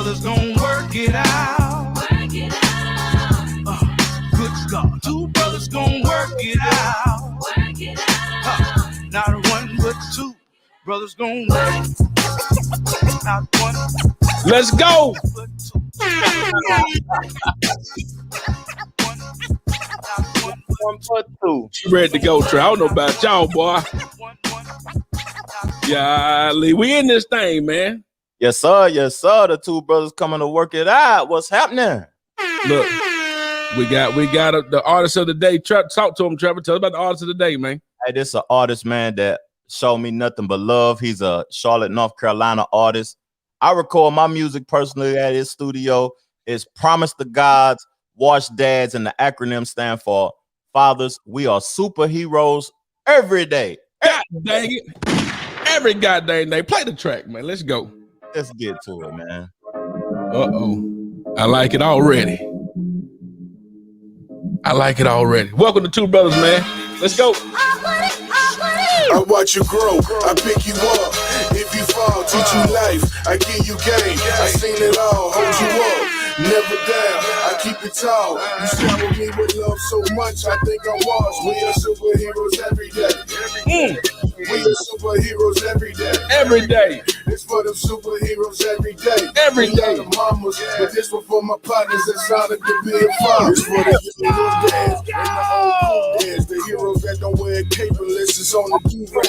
brothers gonna work it out. Work it out. Good God. Two brothers gonna work it out. Work it out. Not one but two brothers gonna work. Not one. Let's go. One but two. You ready to go, Trev? I don't know about y'all, boy. Yeah, we in this thing, man. Yes, sir. Yes, sir. The two brothers coming to work it out. What's happening? Look, we got the artist of the day. Talk to him, Trevor. Tell us about the artist of the day, man. Hey, this is an artist, man, that showed me nothing but love. He's a Charlotte, North Carolina artist. I record my music personally at his studio. It's Promise to Gods, Wash Dads, and the acronym stand for Fathers. We are superheroes every day. God dang it. Every goddamn day. Play the track, man. Let's go. Let's get to it, man. Uh-oh. I like it already. Welcome to Two Brothers, man. Let's go. I watch you grow, I pick you up. If you fall, teach you life, I give you game. I seen it all, hold you up, never down, I keep it tall. You shower me with love so much, I think I'm washed. We are superheroes every day. We are superheroes every day. Every day. It's for them superheroes every day. Every day. The mamas, but this one for my partners that's honored to be a father. It's for the little dads and the old dads, the heroes that don't wear a cape unless it's on the duvet.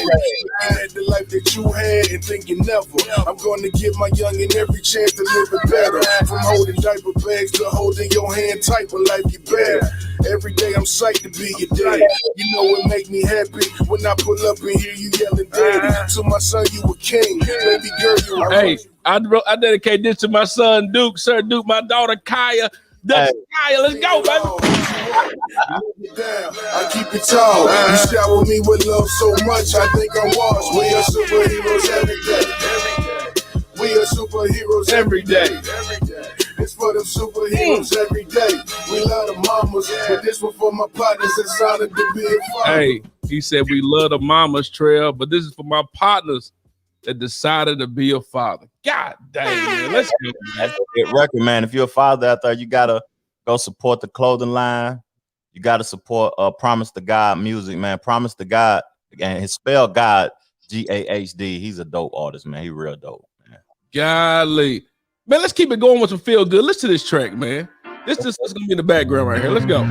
I had the life that you had and thinking never. I'm going to give my youngin' every chance to live it better. From holding diaper bags to holding your hand tight when life get better. Every day I'm psyched to be your dad. You know it make me happy when I pull up and hear you yelling daddy. To my son, you a king. Baby girl, you a Hey, I dedicate this to my son Duke, Sir Duke, my daughter Kaya. Kaya, let's go, baby. I keep it tall. You shower me with love so much, I think I'm washed. We are superheroes every day. We are superheroes every day. It's for them superheroes every day. We love the mamas, but this one for my partners that's honored to be a father. Hey, he said we love the mamas, Trev, but this is for my partners that decided to be a father. God dang, man. Let's go. That's a good record, man. If you're a father out there, you gotta go support the clothing line. You gotta support Promise to God music, man. Promise to God, and his spell God, G-A-H-D. He's a dope artist, man. He real dope, man. Golly. Man, let's keep it going with some feel good. Listen to this track, man. This is gonna be in the background right here. Let's go.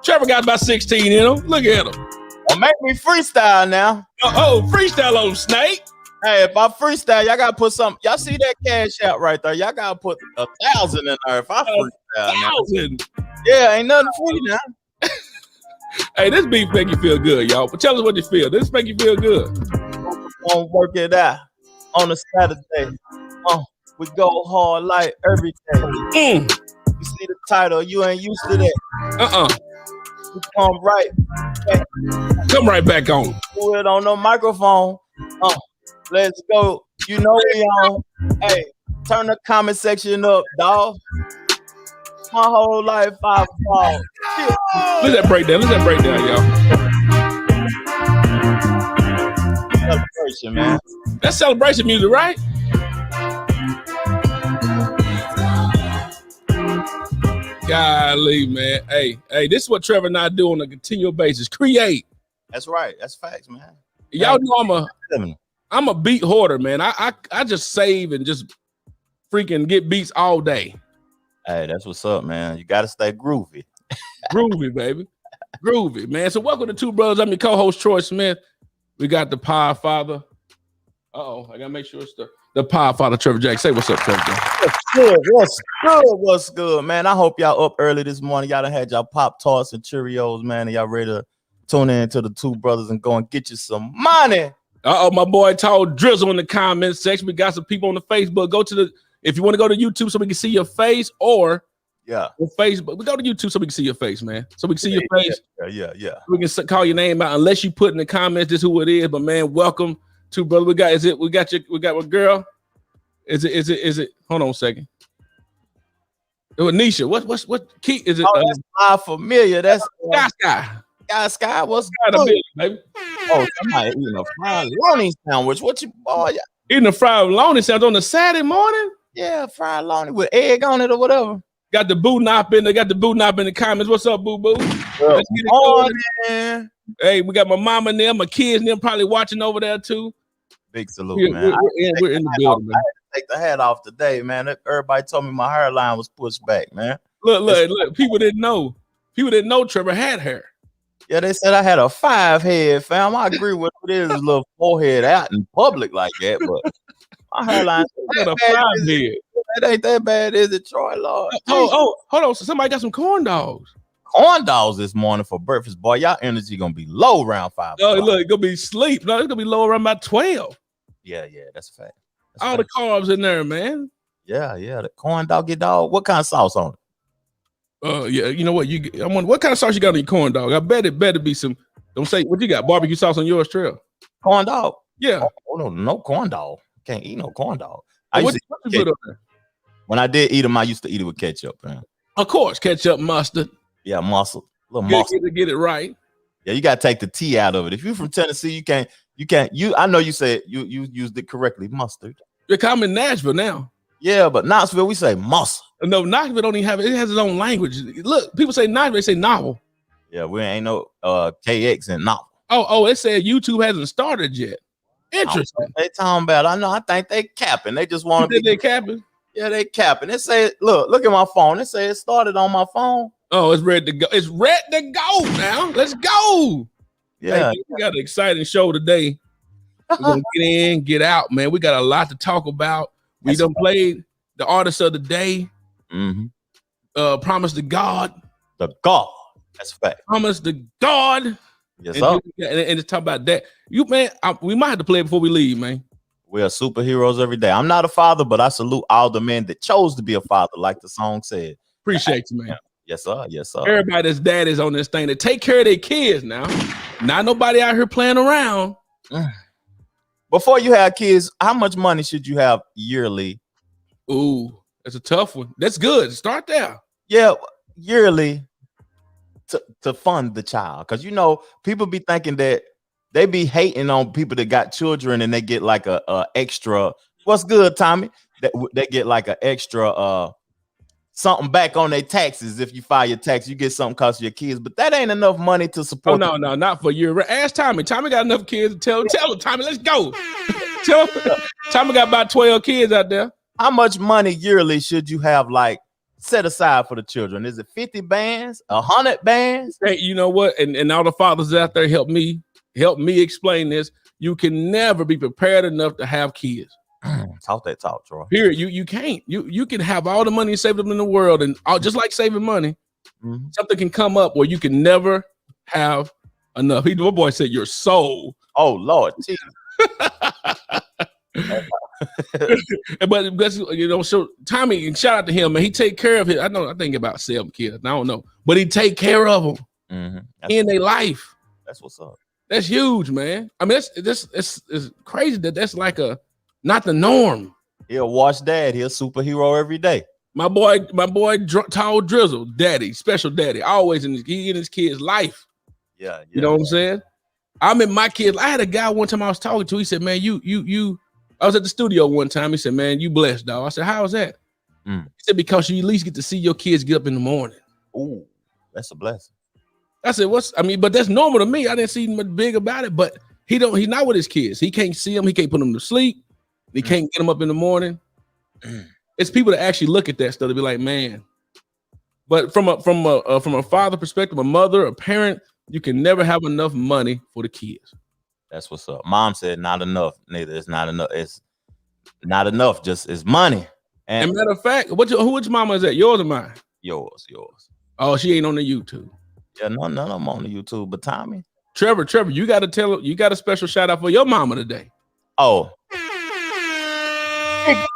Trevor got about 16 in him. Look at him. Well, make me freestyle now. Freestyle on Snake. Hey, if I freestyle, y'all gotta put something. Y'all see that Cashapp right there? Y'all gotta put 1,000 in there if I freestyle. 1,000. Yeah, ain't nothing free now. Hey, this beat make you feel good, y'all. But tell us what you feel. This make you feel good. Gonna work it out on a Saturday. We go hard like every day. You see the title, you ain't used to that. We come right back. Come right back on. Do it on the microphone. Let's go. You know we on. Hey, turn the comment section up, dog. My whole life I fall. Let's that breakdown, y'all. Celebration, man. That's celebration music, right? Golly, man. Hey, this is what Trevor and I do on a continual basis. Create. That's right. That's facts, man. Y'all know I'm a beat hoarder, man. I just save and just freaking get beats all day. Hey, that's what's up, man. You gotta stay groovy. Groovy, baby. Groovy, man. So welcome to Two Brothers. I'm your co-host, Troy Smith. We got the Power Father. I gotta make sure it's the Power Father, Trevor Jackson. Say what's up, Trevor Jackson. What's good, man? I hope y'all up early this morning. Y'all done had y'all Pop-Tarts and Cheerios, man, and y'all ready to tune in to the Two Brothers and go and get you some money. My boy told Drizzle in the comments section. We got some people on the Facebook. If you want to go to YouTube so we can see your face, or on Facebook, we go to YouTube so we can see your face, man. So we can see your face. Yeah. We can call your name out unless you put in the comments just who it is. But man, welcome to brother. We got a girl. Is it? Hold on a second. It was Nisha. What key is it? That's my familiar. That's Sky. Sky. What's good, baby? Oh, somebody eating a fried bologna sandwich. What you, boy? Eating a fried bologna sandwich on a Saturday morning? Yeah, fried bologna with egg on it or whatever. Got the boo nop in. They got the boo nop in the comments. What's up, boo boo? Let's get it Morning. going. Hey, we got my mama and them, my kids and them probably watching over there too. Big salute, man. We're in the building, man. I had to take the hat off today, man. Everybody told me my hairline was pushed back, man. Look. People didn't know. People didn't know Trevor had hair. Yeah, they said I had a 5 head, fam. I agree with it is a little forehead out in public like that, but my hairline got a 5 head. It ain't that bad, is it, Troy? Lord. Oh, hold on. So somebody got some corn dogs. Corn dogs this morning for breakfast, boy. Y'all energy gonna be low around 5. Oh, look, it's gonna be sleep. No, it's gonna be low around about 12. Yeah, that's a fact. All the carbs in there, man. Yeah. The corn doggy dog. What kind of sauce on it? Yeah. You know what? I wonder what kind of sauce you got on your corn dog. I bet it better be some. Don't say what you got. Barbecue sauce on yours, Trev. Corn dog. Yeah. Oh no corn dog. Can't eat no corn dog. What you put on there? When I did eat them, I used to eat it with ketchup, man. Of course, ketchup, mustard. Yeah, mustard. Little mustard. Get it right. Yeah, you gotta take the T out of it. If you're from Tennessee, you can't. I know you said you used it correctly, mustard. I'm in Nashville now. Yeah, but Knoxville we say mustard. No, Knoxville don't even have it. It has its own language. Look, people say Knoxville, they say novel. Yeah, we ain't no KX in novel. Oh, it said YouTube hasn't started yet. Interesting. They talking about. I think they capping. They just want to be. They capping. Yeah, they capping. It say, look at my phone. It say it started on my phone. Oh, it's ready to go. It's ready to go now. Let's go. Yeah, we got an exciting show today. We're gonna get in, get out, man. We got a lot to talk about. We done played the artist of the day. Mm-hmm. Promise to God. The God. That's a fact. Promise to God. Yes, sir. And to talk about that. You man, we might have to play it before we leave, man. We are superheroes every day. I'm not a father, but I salute all the men that chose to be a father, like the song said. Appreciate you, man. Yes, sir. Yes, sir. Everybody that's daddies on this thing to take care of their kids now. Not nobody out here playing around. Before you have kids, how much money should you have yearly? Ooh, that's a tough one. That's good. Start there. Yeah, yearly to fund the child. Because, people be thinking that they be hating on people that got children and they get like a extra. What's good, Tommy? They get like an extra something back on their taxes. If you file your tax, you get something cost your kids, but that ain't enough money to support. Oh, no, not for you. Ask Tommy. Tommy got enough kids to tell him, Tommy, let's go. Tommy got about 12 kids out there. How much money yearly should you have like set aside for the children? Is it 50 bands, 100 bands? Hey, you know what? And all the fathers out there help me explain this. You can never be prepared enough to have kids. Talk that talk, Troy. Period. You can't. You can have all the money saved up in the world, and just like saving money, something can come up where you can never have enough. My boy said your soul. Oh Lord, but so Tommy, and shout out to him, man. He take care of it. I think about 7 kids. I don't know, but he take care of them in their life. That's what's up. That's huge, man. I mean, it's crazy that's like not the norm. He'll watch dad. He's a superhero every day. My boy, tall drizzle, daddy, special daddy, always in his kid's life. Yeah. You know what I'm saying? I'm in my kids. I had a guy one time I was talking to. He said, "Man, you." I was at the studio one time. He said, "Man, you blessed, dog." I said, "How is that?" He said, "Because you at least get to see your kids get up in the morning." Ooh, that's a blessing. I said, but that's normal to me. I didn't see much big about it. But he's not with his kids. He can't see them. He can't put them to sleep. He can't get them up in the morning. It's people that actually look at that stuff to be like, man. But from a father perspective, a mother, a parent, you can never have enough money for the kids. That's what's up. Mom said not enough. Neither it's not enough. It's not enough. Just it's money. And matter of fact, which mama is that? Yours or mine? Yours. Oh, she ain't on the YouTube. Yeah, none of them on the YouTube. But Tommy, Trevor, you got to tell her. You got a special shout out for your mama today. Oh.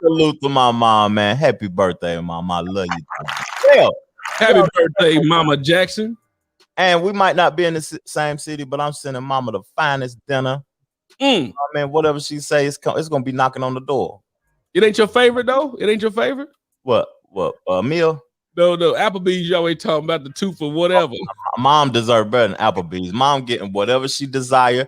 Salute to my mom, man. Happy birthday, mom. I love you. Yeah. Happy birthday, Mama Jackson. And we might not be in the same city, but I'm sending mama the finest dinner. I mean, whatever she says, it's going to be knocking on the door. It ain't your favorite, though? It ain't your favorite? What? Meal? No. Applebee's, you always talking about the 2 for whatever. Mom deserves better than Applebee's. Mom getting whatever she desire.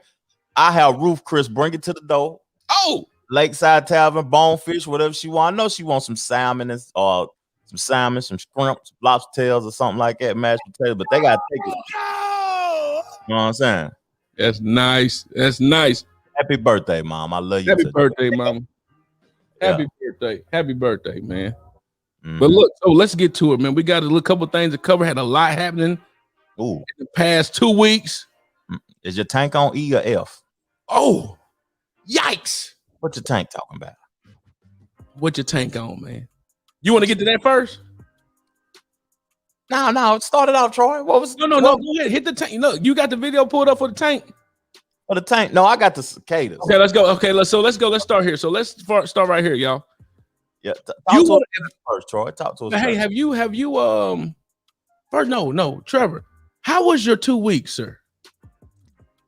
I have Ruth Chris bring it to the door. Oh, Lakeside Tavern, bonefish, whatever she want. I know she wants some salmon or some salmon, some shrimp, some lobster tails or something like that, mashed potatoes, but they gotta take it. You know what I'm saying? That's nice. That's nice. Happy birthday, Mom. I love you. Happy today. birthday, Mama. Happy Yeah. birthday. Happy birthday, man. Mhm. But look, so let's get to it, man. We got a couple things to cover. Had a lot happening Ooh, in the past 2 weeks. is your tank on E or F? Oh, yikes. What your tank talking about? What your tank on, man? You want to get to that first? No, start it out, Troy. What was No. Go ahead. Hit the tank. Look, you got the video pulled up for the tank. for the tank? No, I got the cicadas. Okay, let's go. Okay, let's go. Let's start here. So let's start right here, y'all. Yeah, talk You to wanna- us first, Troy. Talk to us. Hey, first. have you first? No, Trevor. How was your 2 weeks, sir?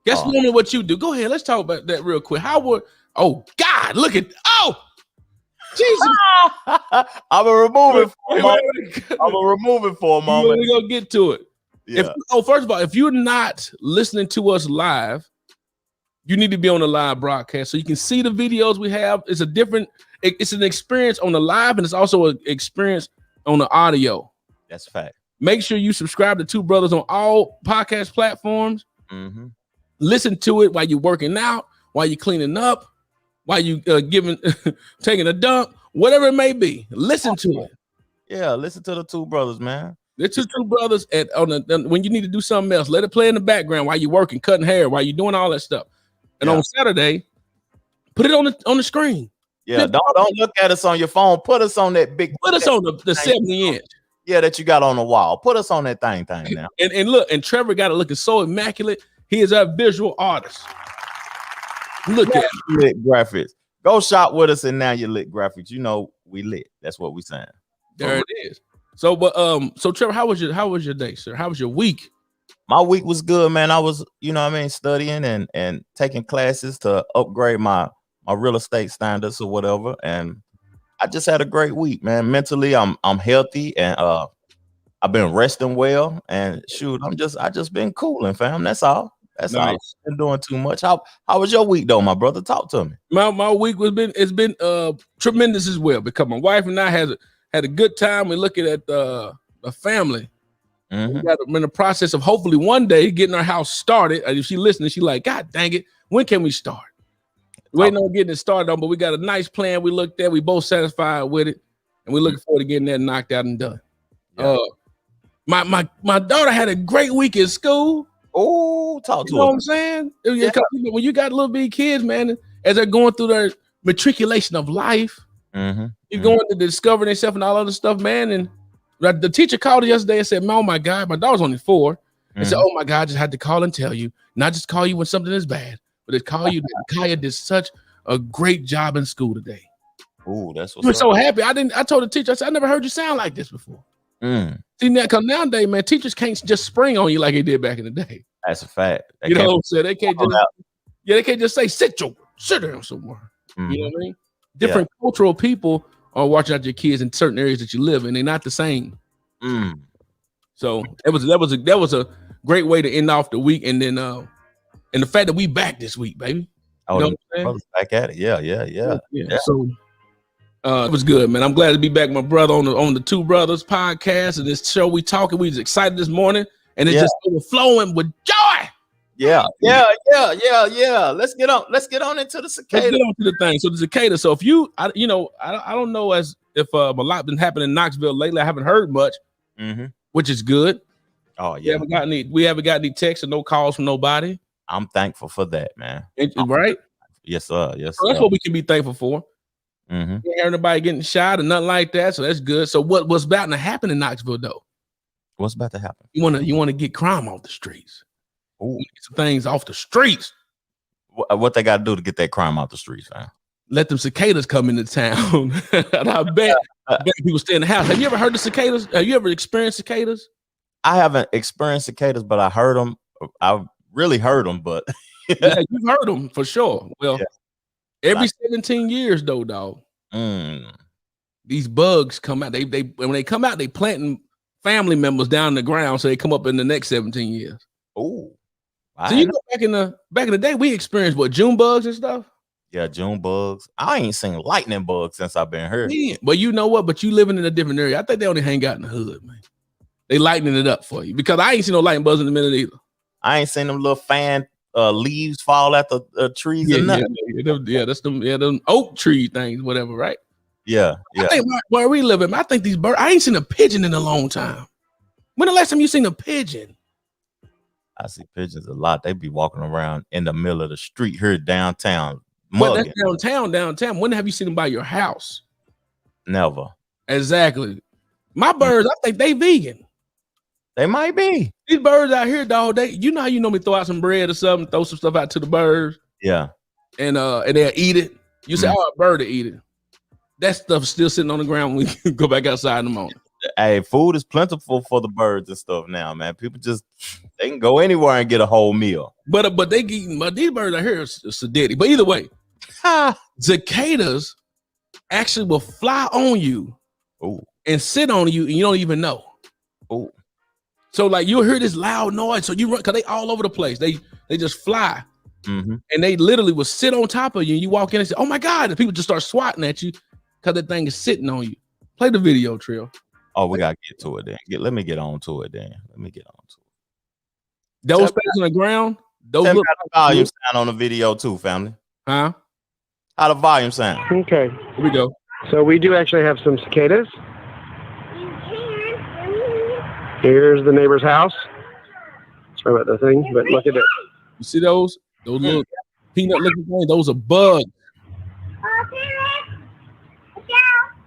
Guess normally what you do. Go ahead. Let's talk about that real quick. How were? Oh God, look at. Oh, Jesus. I'm gonna remove it for a Wait, moment. wait. I'm gonna remove it for a moment. We're gonna get to it. Yeah. First of all, if you're not listening to us live, you need to be on the live broadcast so you can see the videos we have. It's an experience on the live, and it's also an experience on the audio. That's a fact. Make sure you subscribe to Two Brothers on all podcast platforms. Mm-hmm. Listen to it while you're working out, while you're cleaning up, while you taking a dump, whatever it may be. Listen to it. Yeah, listen to the Two Brothers, man. It's Two Brothers when you need to do something else. Let it play in the background while you're working, cutting hair, while you're doing all that stuff. And on Saturday, put it on the screen. Yeah, don't look at us on your phone. Put us on that big. Put us on the 70-inch. Yeah, that you got on the wall. Put us on that thing now. And look, and Trevor got it looking so immaculate. He is a visual artist. Look at lit graphics. Go shop with us, and now you lit graphics. You know we lit. That's what we saying. There it is. So, so Trevor, how was your day, sir? How was your week? My week was good, man. I was, studying and taking classes to upgrade my real estate standards or whatever. And I just had a great week, man. Mentally, I'm healthy, and I've been resting well. And shoot, I just been cooling, fam. That's all. That's all. Been doing too much. How was your week though, my brother? Talk to me. My week it's been tremendous as well, because my wife and I had a good time. We're looking at the family. Mm-hmm. We're in the process of hopefully one day getting our house started. And if she listening, she like, God dang it, when can we start? Waiting on getting it started on, but we got a nice plan. We looked at, we both satisfied with it, and we're looking forward to getting that knocked out and done. Yeah. My daughter had a great week in school. Oh, talk to you know us. what I'm saying? Yeah. When you got little bitty kids, man, as they're going through their matriculation of life, you're going to discover themselves and all other stuff, man. And the teacher called yesterday and said, "Oh my God, my daughter's only 4." And said, "Oh my God, I just had to call and tell you, not just call you when something is bad, but to call you that Kaya did such a great job in school today." Oh, that's what's I'm up. so happy. I told the teacher, I said, "I never heard you sound like this before." See, now, because nowadays, man, teachers can't just spring on you like they did back in the day. That's a fact. You know what I'm saying? They can't just say, sit down somewhere. You know what I mean? Different cultural people are watching out your kids in certain areas that you live in. They're not the same. So that was a great way to end off the week. And then and the fact that we back this week, baby. Oh, you know what I'm saying? Back at it. Yeah. So it was good, man. I'm glad to be back, my brother, on the Two Brothers podcast and this show. We was excited this morning, and it's just overflowing with joy. Yeah. Let's get on into the cicada. Let's get on to the thing. So the cicada. So if I don't know if a lot been happening in Knoxville lately. I haven't heard much, which is good. Oh yeah. We haven't got any texts or no calls from nobody. I'm thankful for that, man. Right? Yes, sir. So that's what we can be thankful for. Ain't everybody getting shot or nothing like that. So that's good. So what's about to happen in Knoxville though? What's about to happen? You want to get crime off the streets. Ooh. Get some things off the streets. What they got to do to get that crime off the streets, man? Let them cicadas come into town. And I bet people stay in the house. Have you ever heard of cicadas? Have you ever experienced cicadas? I haven't experienced cicadas, but I heard them. I really heard them, but yeah, you've heard them for sure. Well, every 17 years though, dog. These bugs come out. They when they come out, they planting family members down in the ground, so they come up in the next 17 years. Oh, So you go back in the day, we experienced what, June bugs and stuff. Yeah, June bugs. I ain't seen lightning bugs since I've been here. Yeah, but you know what? But you living in a different area. I think they only hang out in the hood, man. They lightening it up for you because I ain't seen no lightning bugs in a minute either. I ain't seen them little fan leaves fall at the trees and nothing. That's them oak tree things, whatever, right? Yeah. I think where we live, I think these birds. I ain't seen a pigeon in a long time. When the last time you seen a pigeon? I see pigeons a lot. They be walking around in the middle of the street here downtown. Well, that's downtown. When have you seen them by your house? Never. Exactly. My birds, I think they vegan. They might be. These birds out here, dog. You know how you me throw out some bread or something, throw some stuff out to the birds. Yeah. And they'll eat it. You say, oh, a bird to eat it. That stuff's still sitting on the ground when we go back outside in the morning. Hey, food is plentiful for the birds and stuff now, man. People they can go anywhere and get a whole meal. But these birds out here are sedated. But either way, cicadas actually will fly on you and sit on you, and you don't even know. Oh. So like you'll hear this loud noise. So you run because they all over the place. They just fly. Mm-hmm. And they literally will sit on top of you. And you walk in and say, oh my God. And people just start swatting at you because the thing is sitting on you. Play the video, Trev. Oh, we gotta get to it then. Let me get on to it then. Those things on the ground, those look the volume sound on the video too, family. Huh? How the volume sound? Okay. Here we go. So we do actually have some cicadas. Here's the neighbor's house. Sorry about the thing, but look at it. You see those little peanut looking things? Those are bugs.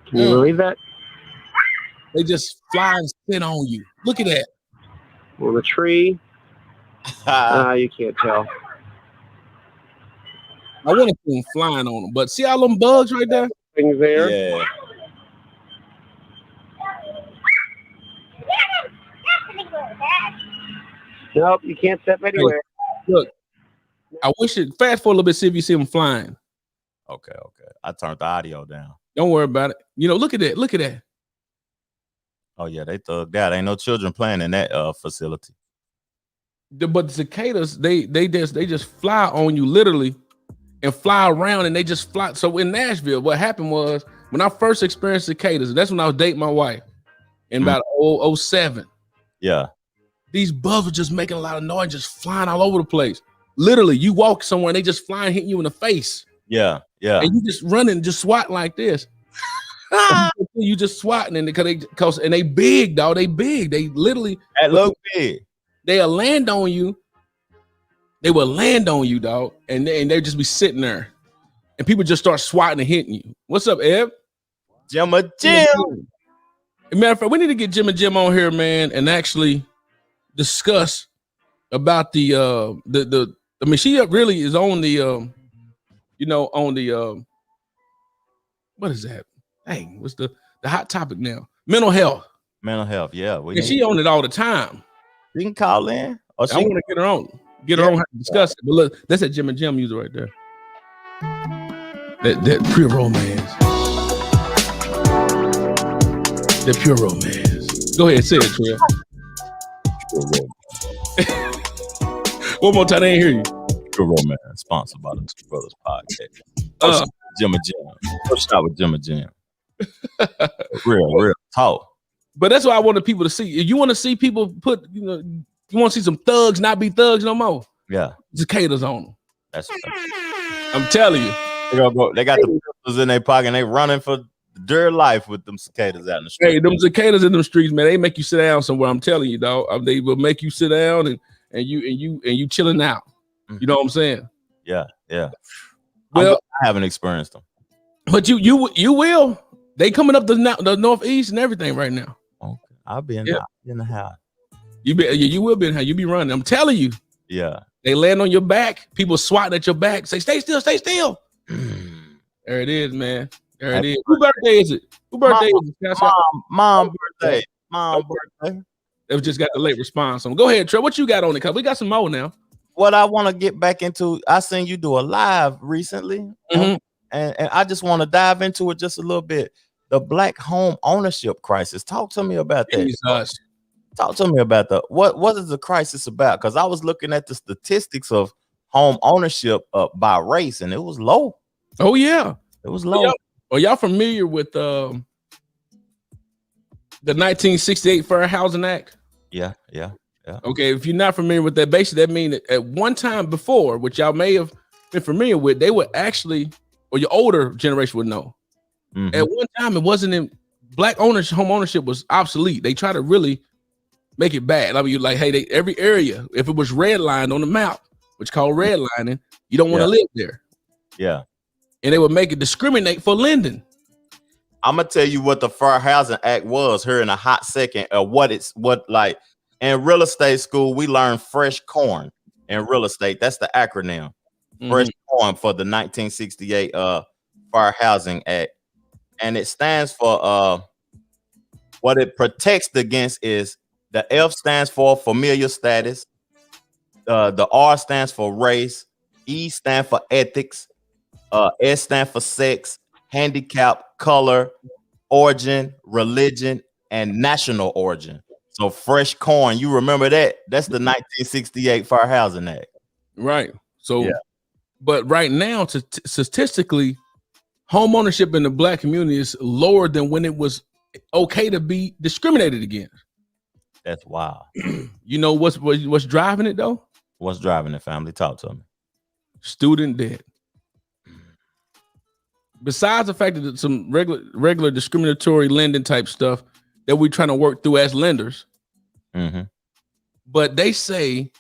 Can you believe that? They just fly and sit on you. Look at that. On the tree. You can't tell. I want to see them flying on them, but see all them bugs right there? Things there. Yeah. Nope, you can't step anywhere. Hey, look, I wish it fast forward a little bit, see if you see them flying. Okay. I turned the audio down. Don't worry about it. Look at that. Oh yeah, they thugged out. Ain't no children playing in that facility. But the cicadas, they just fly on you literally and fly around and they just fly. So in Nashville, what happened was when I first experienced cicadas, that's when I was dating my wife in about 2007. Yeah. These bugs were just making a lot of noise, just flying all over the place. Literally, you walk somewhere and they just fly and hit you in the face. Yeah. And you just running, just swatting like this. You just swatting and they big, dog. They big. They literally look big. They'll land on you. They will land on you, dog, and they just be sitting there, and people just start swatting and hitting you. What's up, Eb? Jim. Matter of fact, we need to get Jim and Jim on here, man, and actually discuss about the I mean, she really is on the what is that? Dang, what's the hot topic now? Mental health. Yeah. And she on it all the time. You can call in. I want to get her on to discuss it. But look, that's that Jim and Jim music right there. That pure romance. That pure romance. Go ahead, say it, Trev. One more time, I ain't hear you. Pure romance, sponsored by the Two Brothers Podcast. Jim and Jim. First out with Jim and Jim. Real talk. But that's what I wanted people to see. You want to see people you want to see some thugs not be thugs no more. Yeah. Cicadas on them. That's I'm telling you. They got the pistols in their pocket and they running for dear life with them cicadas out in the street. Hey, them cicadas in them streets, man, they make you sit down somewhere. I'm telling you, dog. They will make you sit down and you chilling out. Mm-hmm. You know what I'm saying? Yeah. Well, I haven't experienced them. But you will. They coming up the northeast and everything right now. Okay. I'll be in the house. You will be in the house. You be running. I'm telling you. Yeah. They land on your back. People swatting at your back. Say, stay still, stay still. There it is, man. There it is. Whose birthday is it? Whose birthday is it? Mom's birthday. Mom's birthday. They just got the late response. So go ahead, Trev. What you got on it? Because we got some more now. What I want to get back into, I seen you do a live recently. Mm-hmm. And I just want to dive into it just a little bit. The Black home ownership crisis. Talk to me about that. Jesus. Talk to me about what is the crisis about? Because I was looking at the statistics of home ownership by race, and it was low. Oh yeah, it was low. Are y'all familiar with the 1968 Fair Housing Act? Yeah. Okay, if you're not familiar with that, basically that means that at one time before, which y'all may have been familiar with, they would actually, or your older generation would know. Mm-hmm. At one time, it wasn't in black ownership, home ownership was obsolete. They try to really make it bad. I mean, you're like, hey, every area, if it was redlined on the map, which is called redlining, you don't want to live there. Yeah. And they would make it discriminate for lending. I'm gonna tell you what the Fair Housing Act was here in a hot second. What like in real estate school, we learned fresh corn in real estate. That's the acronym. Mm-hmm. Fresh corn for the 1968 Fair Housing Act. And it stands for what it protects against is the F stands for familiar status. The R stands for race. E stands for ethics. S stands for sex, handicap, color, origin, religion, and national origin. So fresh corn, you remember that? That's the 1968 Fair Housing Act. Right. So, but right now, statistically, home ownership in the black community is lower than when it was okay to be discriminated against. That's wild. You know what's driving it though? What's driving it, family? Talk to me. Student debt. Besides the fact that some regular discriminatory lending type stuff that we're trying to work through as lenders. Mm-hmm. But they say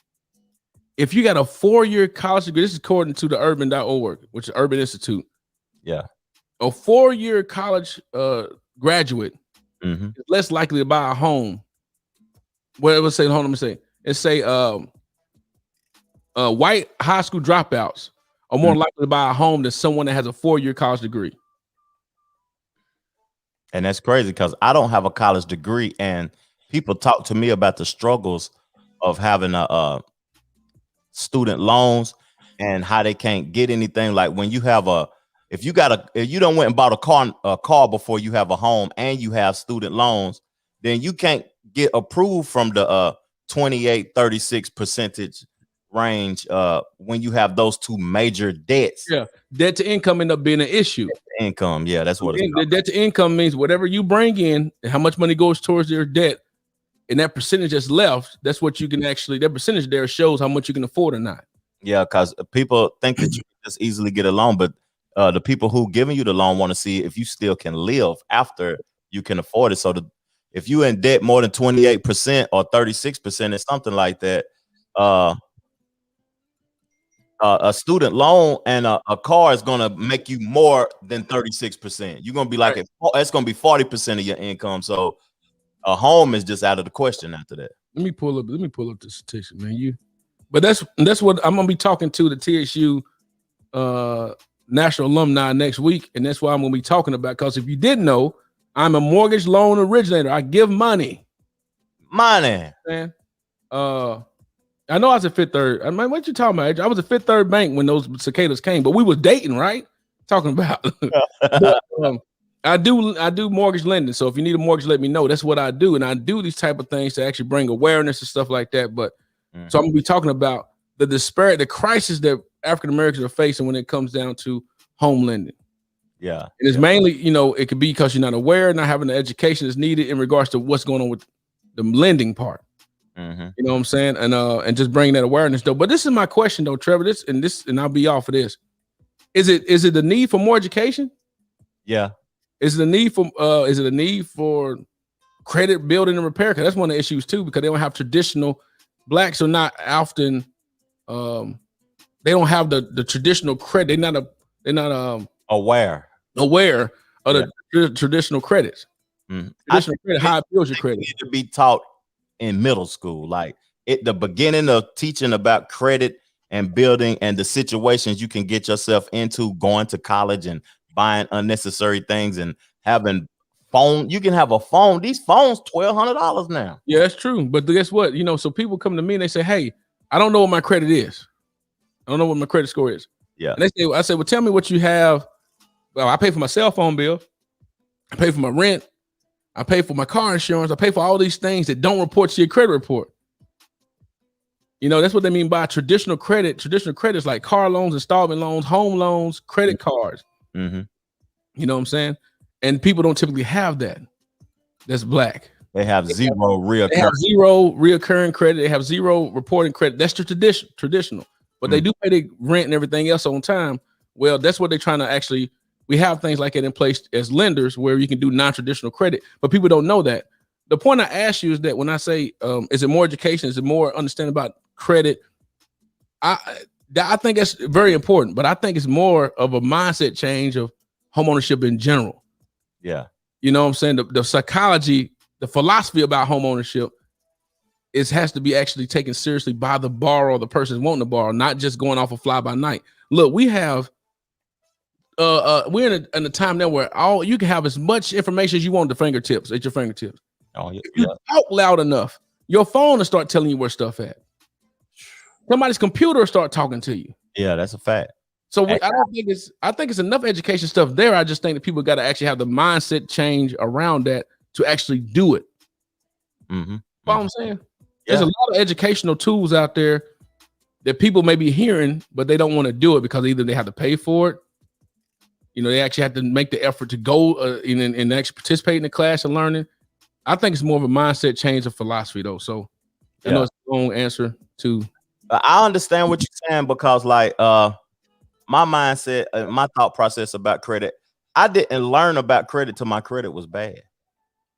if you got a 4-year college degree, this is according to the urban.org, which is Urban Institute. Yeah. A 4-year college graduate is less likely to buy a home. Well, it would say, hold on, let me say. It say white high school dropouts are more likely to buy a home than someone that has a 4-year college degree. And that's crazy because I don't have a college degree, and people talk to me about the struggles of having a student loans and how they can't get anything. Like when you have if you don't went and bought a car before you have a home and you have student loans, then you can't get approved from the 28-36% range when you have those two major debts. Yeah, debt to income end up being an issue. Income, yeah, that's what it's the debt to income means whatever you bring in and how much money goes towards your debt, and that percentage that's left, that's what you can actually, that percentage there shows how much you can afford or not. Yeah, because people think that you can just easily get a loan, but the people who giving you the loan want to see if you still can live after you can afford it. So if you in debt more than 28% or 36%, it's something like that. A student loan and a car is gonna make you more than 36%. You're gonna be like, it's gonna be 40% of your income. So a home is just out of the question after that. Let me pull up the statistic, man. But that's what I'm gonna be talking to the TSU national alumni next week, and that's what I'm gonna be talking about. Because if you didn't know, I'm a mortgage loan originator. I give money. Man. I know I was a Fifth Third. I mean, what you talking about? I was a Fifth Third bank when those cicadas came, but we was dating, right? Talking about. But, I do mortgage lending. So if you need a mortgage, let me know. That's what I do, and I do these type of things to actually bring awareness and stuff like that. But so I'm gonna be talking about the disparity, the crisis that African Americans are facing when it comes down to home lending. Yeah, and it's mainly, it could be because you're not aware, not having the education that's needed in regards to what's going on with the lending part. You know what I'm saying? And just bring that awareness though. But this is my question though, Trevor. And I'll be off of this. Is it the need for more education? Yeah. Is it a need for credit building and repair? Because that's one of the issues too, because they don't have traditional, blacks are not often they don't have the traditional credit. They're not aware of the traditional credits. Traditional credit, how it builds your credit. Need to be taught in middle school, like at the beginning of teaching about credit and building and the situations you can get yourself into going to college and buying unnecessary things and having phone. You can have a phone. These phones $1,200 now. Yeah, that's true. But guess what? So people come to me and they say, "Hey, I don't know what my credit is. I don't know what my credit score is." Yeah. And I say, "Well, tell me what you have." Well, I pay for my cell phone bill. I pay for my rent. I pay for my car insurance. I pay for all these things that don't report to your credit report. You know, that's what they mean by traditional credit. Traditional credit is like car loans, installment loans, home loans, credit cards. Mm-hmm. You know what I'm saying? And people don't typically have that. That's black. They have zero reoccurring. They have zero reoccurring credit. They have zero reporting credit. That's the traditional. But they do pay their rent and everything else on time. Well, that's what they're trying to actually. We have things like that in place as lenders where you can do non-traditional credit, but people don't know that. The point I ask you is that when I say, is it more education? Is it more understanding about credit? I think that's very important, but I think it's more of a mindset change of homeownership in general. Yeah. You know what I'm saying? The psychology, the philosophy about homeownership has to be actually taken seriously by the borrower, the person wanting to borrow, not just going off a fly by night. Look, we have we're in a time now where you can have as much information as you want at your fingertips. Oh, yeah. If you talk loud enough, your phone will start telling you where stuff at. Somebody's computer will start talking to you. Yeah, that's a fact. So I think it's enough education stuff there. I just think that people got to actually have the mindset change around that to actually do it. Mm-hmm. You know what I'm saying? There's a lot of educational tools out there that people may be hearing, but they don't want to do it because either they have to pay for it. You know, they actually have to make the effort to go and actually participate in the class and learning. I think it's more of a mindset change of philosophy, though. So I know it's a long answer to. I understand what you're saying because, like, my mindset, my thought process about credit, I didn't learn about credit till my credit was bad.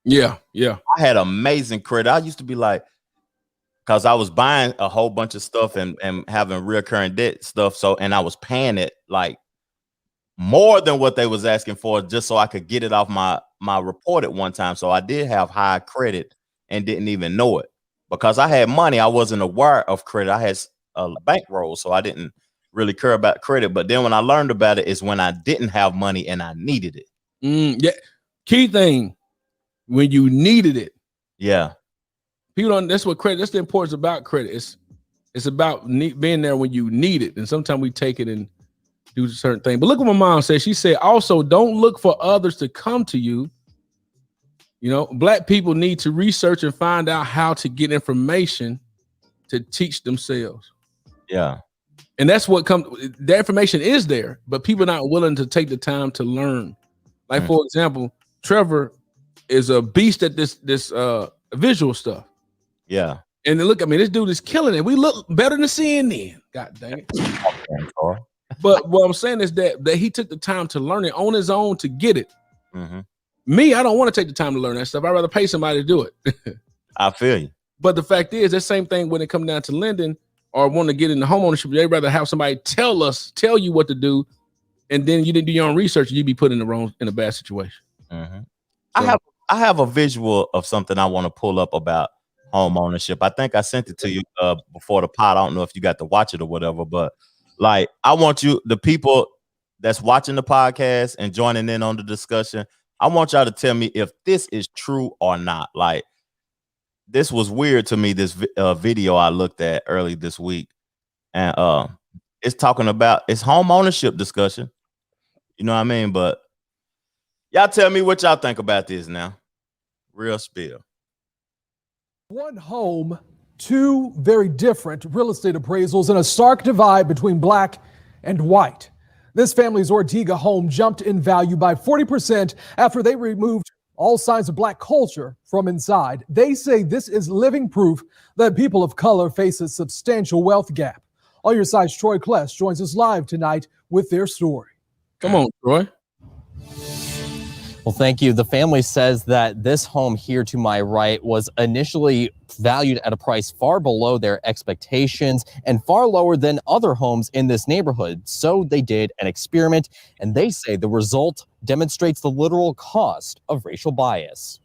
Yeah. I had amazing credit. I used to be like, because I was buying a whole bunch of stuff and having reoccurring debt stuff. So, and I was paying it like more than what they was asking for just so I could get it off my report at one time. So I did have high credit and didn't even know it because I had money. I wasn't aware of credit. I had a bankroll, so I didn't really care about credit. But then when I learned about it is when I didn't have money and I needed it. Yeah. Key thing, when you needed it. Yeah. People don't. That's what credit. That's the importance about credit. It's about being there when you need it, and sometimes we take it and do certain things. But look what my mom said. She said, also, don't look for others to come to you. You know, black people need to research and find out how to get information to teach themselves. Yeah. And that's what comes. The information is there, but people are not willing to take the time to learn. Like, for example, Trevor is a beast at this visual stuff. Yeah. And then look, I mean, this dude is killing it. We look better than CNN. God dang it. But what I'm saying is that he took the time to learn it on his own to get it. Mm-hmm. Me, I don't want to take the time to learn that stuff. I'd rather pay somebody to do it. I feel you. But the fact is, that same thing when it comes down to lending or wanting to get into homeownership, they'd rather have somebody tell you what to do, and then you didn't do your own research, and you'd be put in a bad situation. Mm-hmm. So, I have a visual of something I want to pull up about home ownership. I think I sent it to you before the pod. I don't know if you got to watch it or whatever, but like, I want you, the people that's watching the podcast and joining in on the discussion, I want y'all to tell me if this is true or not. Like, this was weird to me, this video I looked at early this week. And it's talking about, it's home ownership discussion. You know what I mean? But y'all tell me what y'all think about this now. Real spill. One home, two very different real estate appraisals, and a stark divide between black and white. This family's Ortega home jumped in value by 40% after they removed all signs of black culture from inside. They say this is living proof that people of color face a substantial wealth gap. On Your Side's Troy Kless joins us live tonight with their story. Come on, Troy. Well, thank you. The family says that this home here to my right was initially valued at a price far below their expectations and far lower than other homes in this neighborhood. So they did an experiment, and they say the result demonstrates the literal cost of racial bias.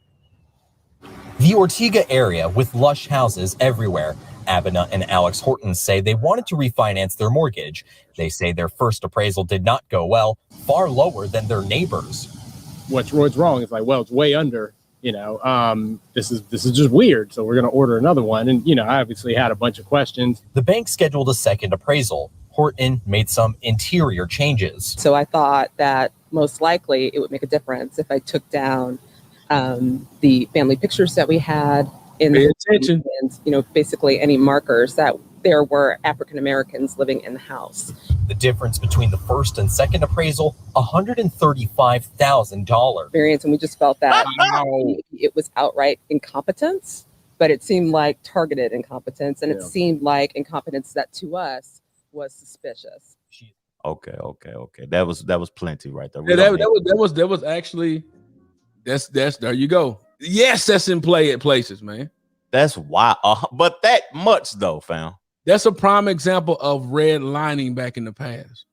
The Ortega area with lush houses everywhere. Abena and Alex Horton say they wanted to refinance their mortgage. They say their first appraisal did not go well, far lower than their neighbors. What's wrong? It's like, well, it's way under, this is just weird. So we're going to order another one. And, I obviously had a bunch of questions. The bank scheduled a second appraisal. Horton made some interior changes. So I thought that most likely it would make a difference if I took down the family pictures that we had in Pay the attention. and, you know, basically any markers that there were African Americans living in the house. The difference between the first and second appraisal, $135,000. Variance, and we just felt that it was outright incompetence, but it seemed like targeted incompetence, and it seemed like incompetence that to us was suspicious. Okay. That was plenty right there. Yeah, that was actually that's there you go. Yes, that's in play at places, man. That's why, but that much though, fam. That's a prime example of redlining back in the past.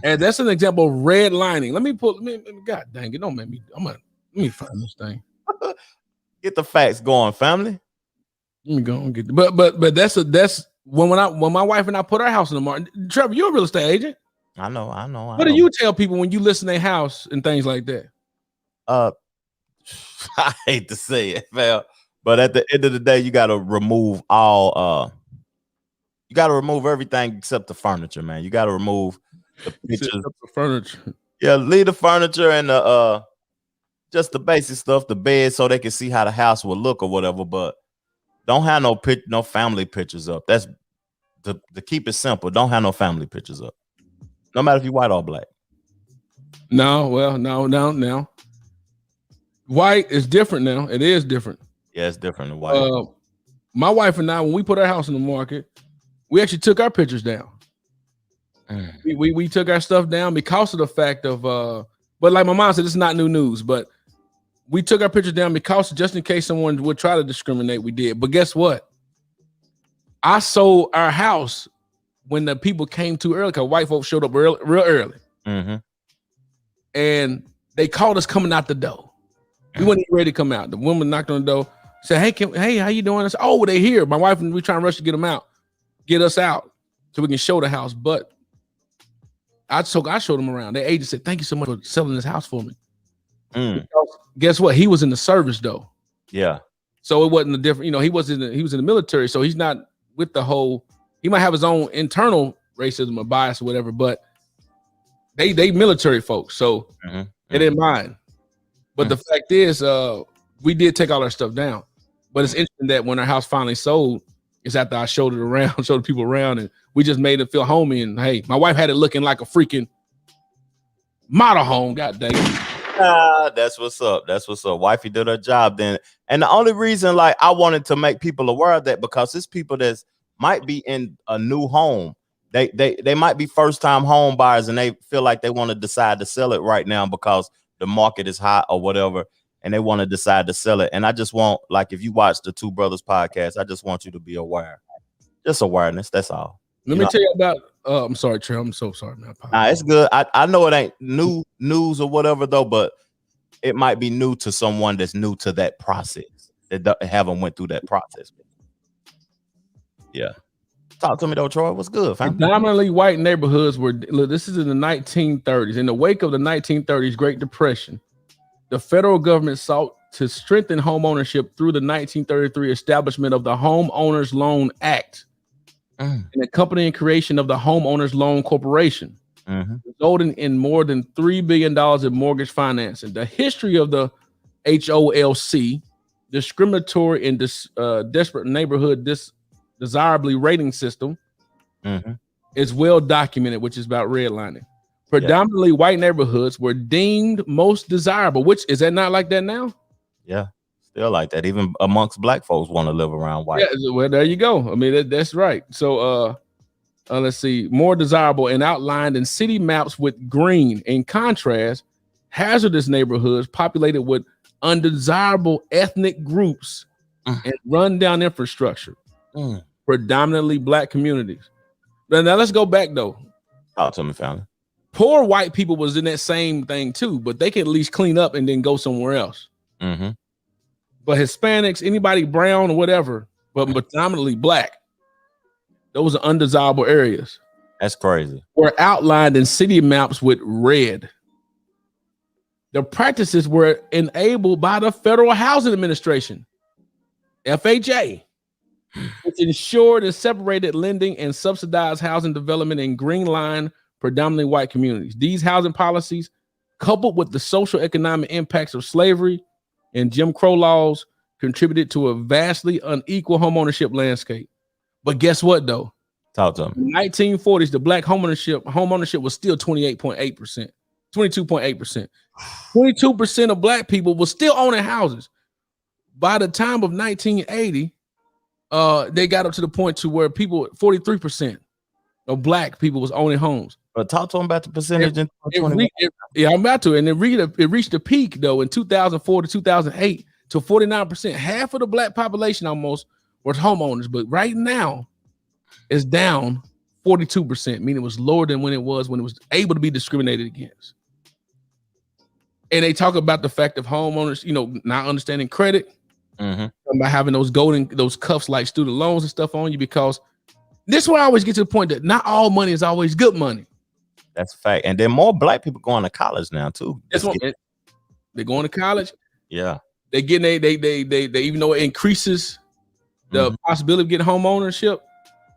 And that's an example of redlining. God dang it, don't make me. Let me find this thing. Get the facts going, family. Let me go and get but that's when my wife and I put our house in the market. Trevor, you're a real estate agent. I know. What do you tell people when you list their house and things like that? I hate to say it, fam, but at the end of the day, you got to remove all. You got to remove everything except the furniture, man. You got to remove the pictures, the furniture. Yeah, leave the furniture and the just the basic stuff, the bed, so they can see how the house will look or whatever. But don't have no family pictures up. That's to keep it simple. Don't have no family pictures up, no matter if you're white or black. No. White is different now. It is different. Yeah, it's different than white. My wife and I, when we put our house in the market, we actually took our pictures down. We took our stuff down because of the fact of but like my mom said, it's not new news, but we took our pictures down because just in case someone would try to discriminate, we did. But guess what? I sold our house when the people came too early because white folks showed up real early. Mm-hmm. And they called us coming out the door. We weren't even ready to come out. The woman knocked on the door, said, hey, how you doing? I said, oh, they here. My wife and we trying to rush to get us out so we can show the house. But I showed them around. Their agent said, thank you so much for selling this house for me. Guess what? He was in the service though. Yeah. So it wasn't a different, he was in the military. So he's not with the whole, he might have his own internal racism or bias or whatever, but they military folks. So they didn't mind. But the fact is, we did take all our stuff down. But it's interesting that when our house finally sold, it's after I showed the people around, and we just made it feel homey. And hey, my wife had it looking like a freaking model home. God dang it. That's what's up. Wifey did her job then. And the only reason I wanted to make people aware of that, because it's people that might be in a new home. They might be first time home buyers and they feel like they want to decide to sell it right now because the market is hot or whatever, and they want to decide to sell it. And I just want, if you watch the Two Brothers podcast, I just want you to be aware. Just awareness. That's all. Let me tell you about, I'm sorry, Trev. I'm so sorry, man. Nah, it's good. I know it ain't new news or whatever though, but it might be new to someone that's new to that process, that haven't went through that process. Yeah. Talk to me though, Troy. What's good, fam? Predominantly white neighborhoods this is in the 1930s. In the wake of the 1930s Great Depression, the federal government sought to strengthen home ownership through the 1933 establishment of the Homeowners Loan Act and accompanying creation of the Homeowners Loan Corporation, resulting in more than $3 billion in mortgage financing. The history of the HOLC, discriminatory and desperate neighborhood desirably rating system, is well documented, which is about redlining. Predominantly white neighborhoods were deemed most desirable, which is that not like that now? Yeah, still like that. Even amongst black folks want to live around white. Yeah, well, there you go. I mean, that's right. So let's see, more desirable and outlined in city maps with green. In contrast, hazardous neighborhoods populated with undesirable ethnic groups and rundown infrastructure. Predominantly black communities. Now let's go back though. Talk to me, family. Poor white people was in that same thing too, but they can at least clean up and then go somewhere else. But Hispanics, anybody brown or whatever, but predominantly black, those are undesirable areas. That's crazy. Were outlined in city maps with red. The practices were enabled by the Federal Housing Administration, FHA, which ensured and separated lending and subsidized housing development in green line, predominantly white communities. These housing policies, coupled with the social economic impacts of slavery and Jim Crow laws contributed to a vastly unequal homeownership landscape. But guess what, though? Talk to him. In the 1940s, the black homeownership was still 28.8%, 22.8%. 22% of black people were still owning houses. By the time of 1980, they got up to the point to where 43% of black people was owning homes. But talk to him about the percentage. I'm about to. And it reached a peak, though, in 2004 to 2008 to 49%. Half of the black population almost was homeowners. But right now, it's down 42%, meaning it was lower than when it was able to be discriminated against. And they talk about the fact of homeowners, not understanding credit, by having those cuffs like student loans and stuff on you, because this is where I always get to the point that not all money is always good money. That's a fact. And then more black people going to college now too. They're going to college. Yeah. They even though it increases the possibility of getting home ownership,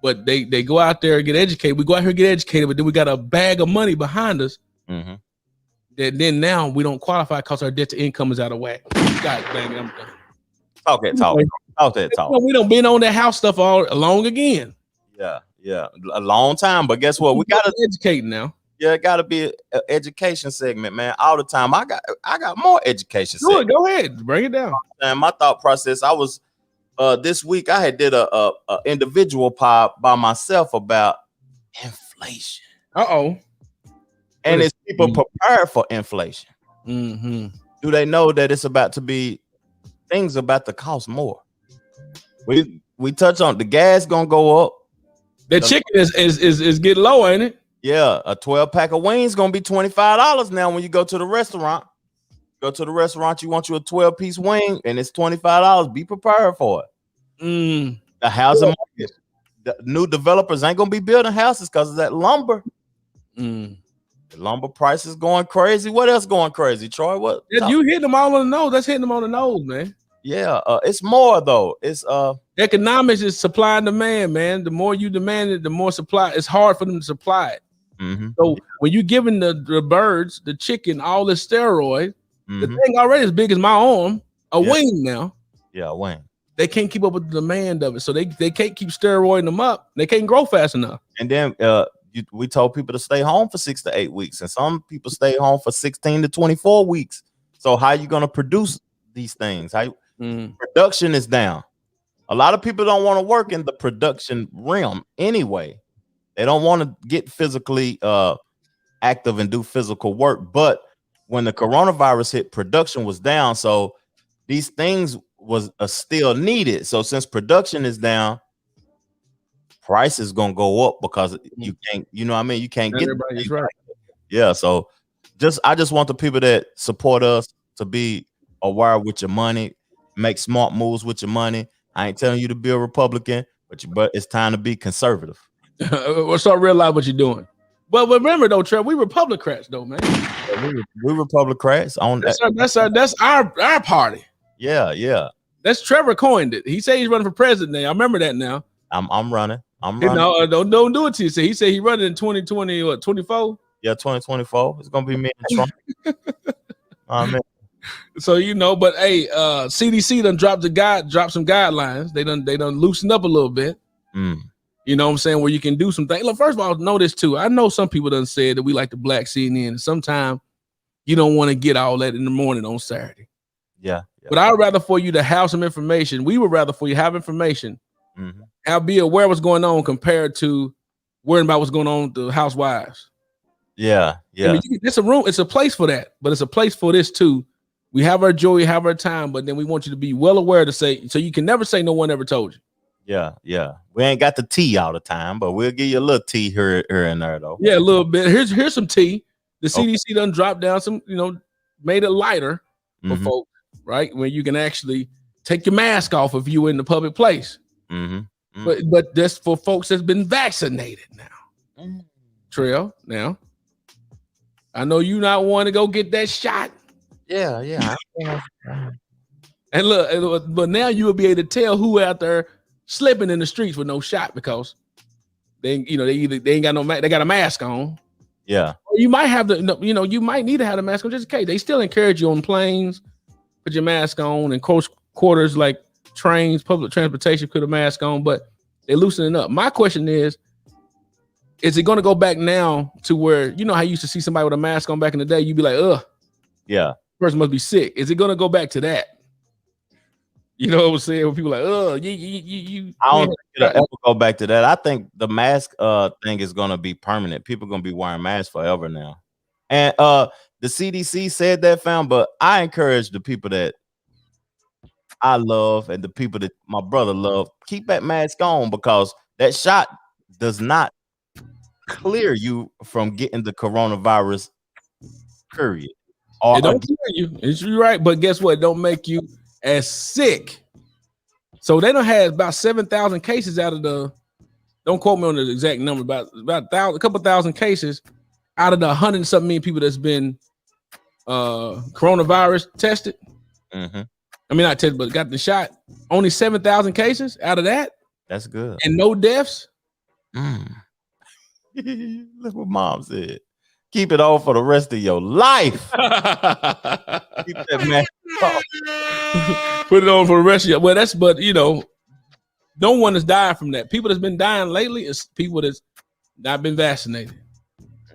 but they go out there and get educated. We go out here and get educated, but then we got a bag of money behind us. That then now we don't qualify because our debt to income is out of whack. God dang it, I'm done. Talk that talk. We done been on that house stuff all along again. Yeah, a long time. But guess what? We gotta educate now. Yeah, it gotta be an education segment, man. All the time. I got more education. Go ahead, bring it down. And my thought process. I was this week I had did a individual pod by myself about inflation. And it's people prepared for inflation. Do they know that it's about to be things about to cost more? We touch on the gas gonna go up. The chicken is getting low, ain't it? Yeah, a 12 pack of wings gonna be $25 now when you go to the restaurant. Go to the restaurant, you want you a 12-piece wing, and it's $25. Be prepared for it. The housing market, the new developers ain't gonna be building houses because of that lumber. The lumber prices going crazy. What else going crazy, Troy? What? You hitting them all on the nose. That's hitting them on the nose, man. Yeah, it's more though. It's economics is supply and demand, man. The more you demand it, the more supply. It's hard for them to supply it. So when you're giving the birds, the chicken, all this steroid, the thing already as big as my arm, wing now. Yeah, a wing. They can't keep up with the demand of it, so they can't keep steroiding them up. They can't grow fast enough. And then we told people to stay home for 6 to 8 weeks, and some people stay home for 16 to 24 weeks. So how are you gonna produce these things? Production is down. A lot of people don't want to work in the production realm anyway. They don't want to get physically active and do physical work. But when the coronavirus hit, production was down. So these things was still needed. So since production is down, price is gonna go up because you can't, you can't get everybody's right. Yeah. So I just want the people that support us to be aware with your money, make smart moves with your money. I ain't telling you to be a Republican, but it's time to be conservative. Or start realize what you're doing. But remember though, Trev, we Republicrats though, man. We Republicrats on that. That's our party. Yeah. That's Trevor coined it. He said he's running for president now. I remember that now. I'm running. No, don't do it to you. He said he running in 2020 or 24. Yeah, 2024. It's gonna be me and Trump. Man. So but hey, CDC done dropped some guidelines. They done loosened up a little bit. You know what I'm saying? Where you can do some things. Look, first of all, know this too. I know some people done said that we like the black CNN, and sometimes you don't want to get all that in the morning on Saturday. Yeah. But I'd rather for you to have some information. We would rather for you have information and be aware of what's going on compared to worrying about what's going on with the housewives. Yeah. I mean, it's a place for that, but it's a place for this too. We have our joy, we have our time, but then we want you to be well aware to say, so you can never say no one ever told you. Yeah. We ain't got the tea all the time, but we'll give you a little tea here and there though. Yeah, a little bit. Here's some tea. The CDC done dropped down some, made it lighter for folks, right? Where you can actually take your mask off if you're in the public place. But that's for folks that's been vaccinated now. Trev, now I know you not want to go get that shot. Yeah. And look, but now you will be able to tell who out there slipping in the streets with no shot because they ain't got no they got a mask on. Yeah. Or you might have you might need to have a mask on just in case. They still encourage you on planes, put your mask on, and close quarters like trains, public transportation, put a mask on, but they're loosening up. My question is it going to go back now to where, you know how you used to see somebody with a mask on back in the day, you'd be like, ugh, yeah, person must be sick. Is it going to go back to that? You know what I'm saying? When people are like, oh, you I don't think it'll ever go back to that. I think the mask thing is gonna be permanent. People gonna be wearing masks forever now. And the CDC said that, fam, but I encourage the people that I love and the people that my brother love, keep that mask on, because that shot does not clear you from getting the coronavirus, period. It don't clear you. It's right, but guess what? It don't make you as sick. So they don't have about 7,000 cases out of the, don't quote me on the exact number, about a couple thousand cases out of the 100-something million people that's been coronavirus tested. Mm-hmm. I mean, not tested, but got the shot. Only 7,000 cases out of that. That's good. And no deaths. Look what mom said. Keep it on for the rest of your life. Keep that mask on. Put it on for the rest of your. Well, but you know, no one has died from that. People that's been dying lately is people that's not been vaccinated.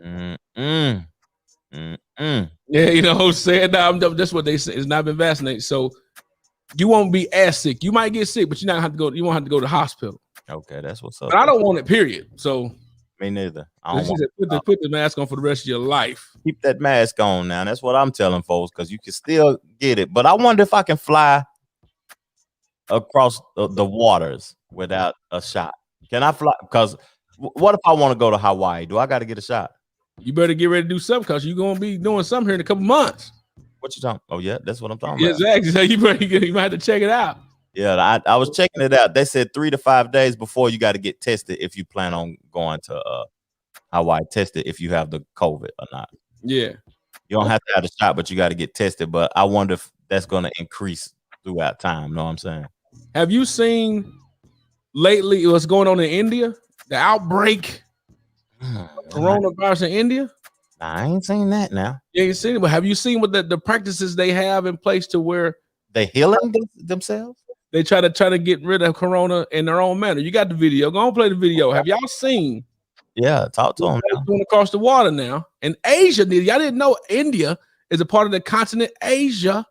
Yeah, you know what I'm saying? That's what they say. It's not been vaccinated, so you won't be as sick. You might get sick, but you're not have to go. You won't have to go to the hospital. Okay, that's what's up. But I don't want it. Period. So. Me neither. Put the mask on for the rest of your life. Keep that mask on now. That's what I'm telling folks, because you can still get it. But I wonder if I can fly across the waters without a shot. Can I fly? Because what if I want to go to Hawaii? Do I got to get a shot? You better get ready to do something, because you're going to be doing something here in a couple months. What you talking? Oh, yeah, that's what I'm talking about. Exactly. So you might have to check it out. Yeah, I was checking it out. They said 3 to 5 days before you got to get tested if you plan on going to Hawaii. Tested if you have the COVID or not. Yeah, you don't have to have the shot, but you got to get tested. But I wonder if that's going to increase throughout time. Know what I'm saying? Have you seen lately what's going on in India? The outbreak of coronavirus in India? I ain't seen that now. You ain't seen it, but have you seen what the practices they have in place to where they healing themselves? They try to get rid of corona in their own manner. You got the video. Go on, play the video. Have y'all seen? Yeah, talk to them. Going across the water now. And Asia, y'all didn't know India is a part of the continent Asia.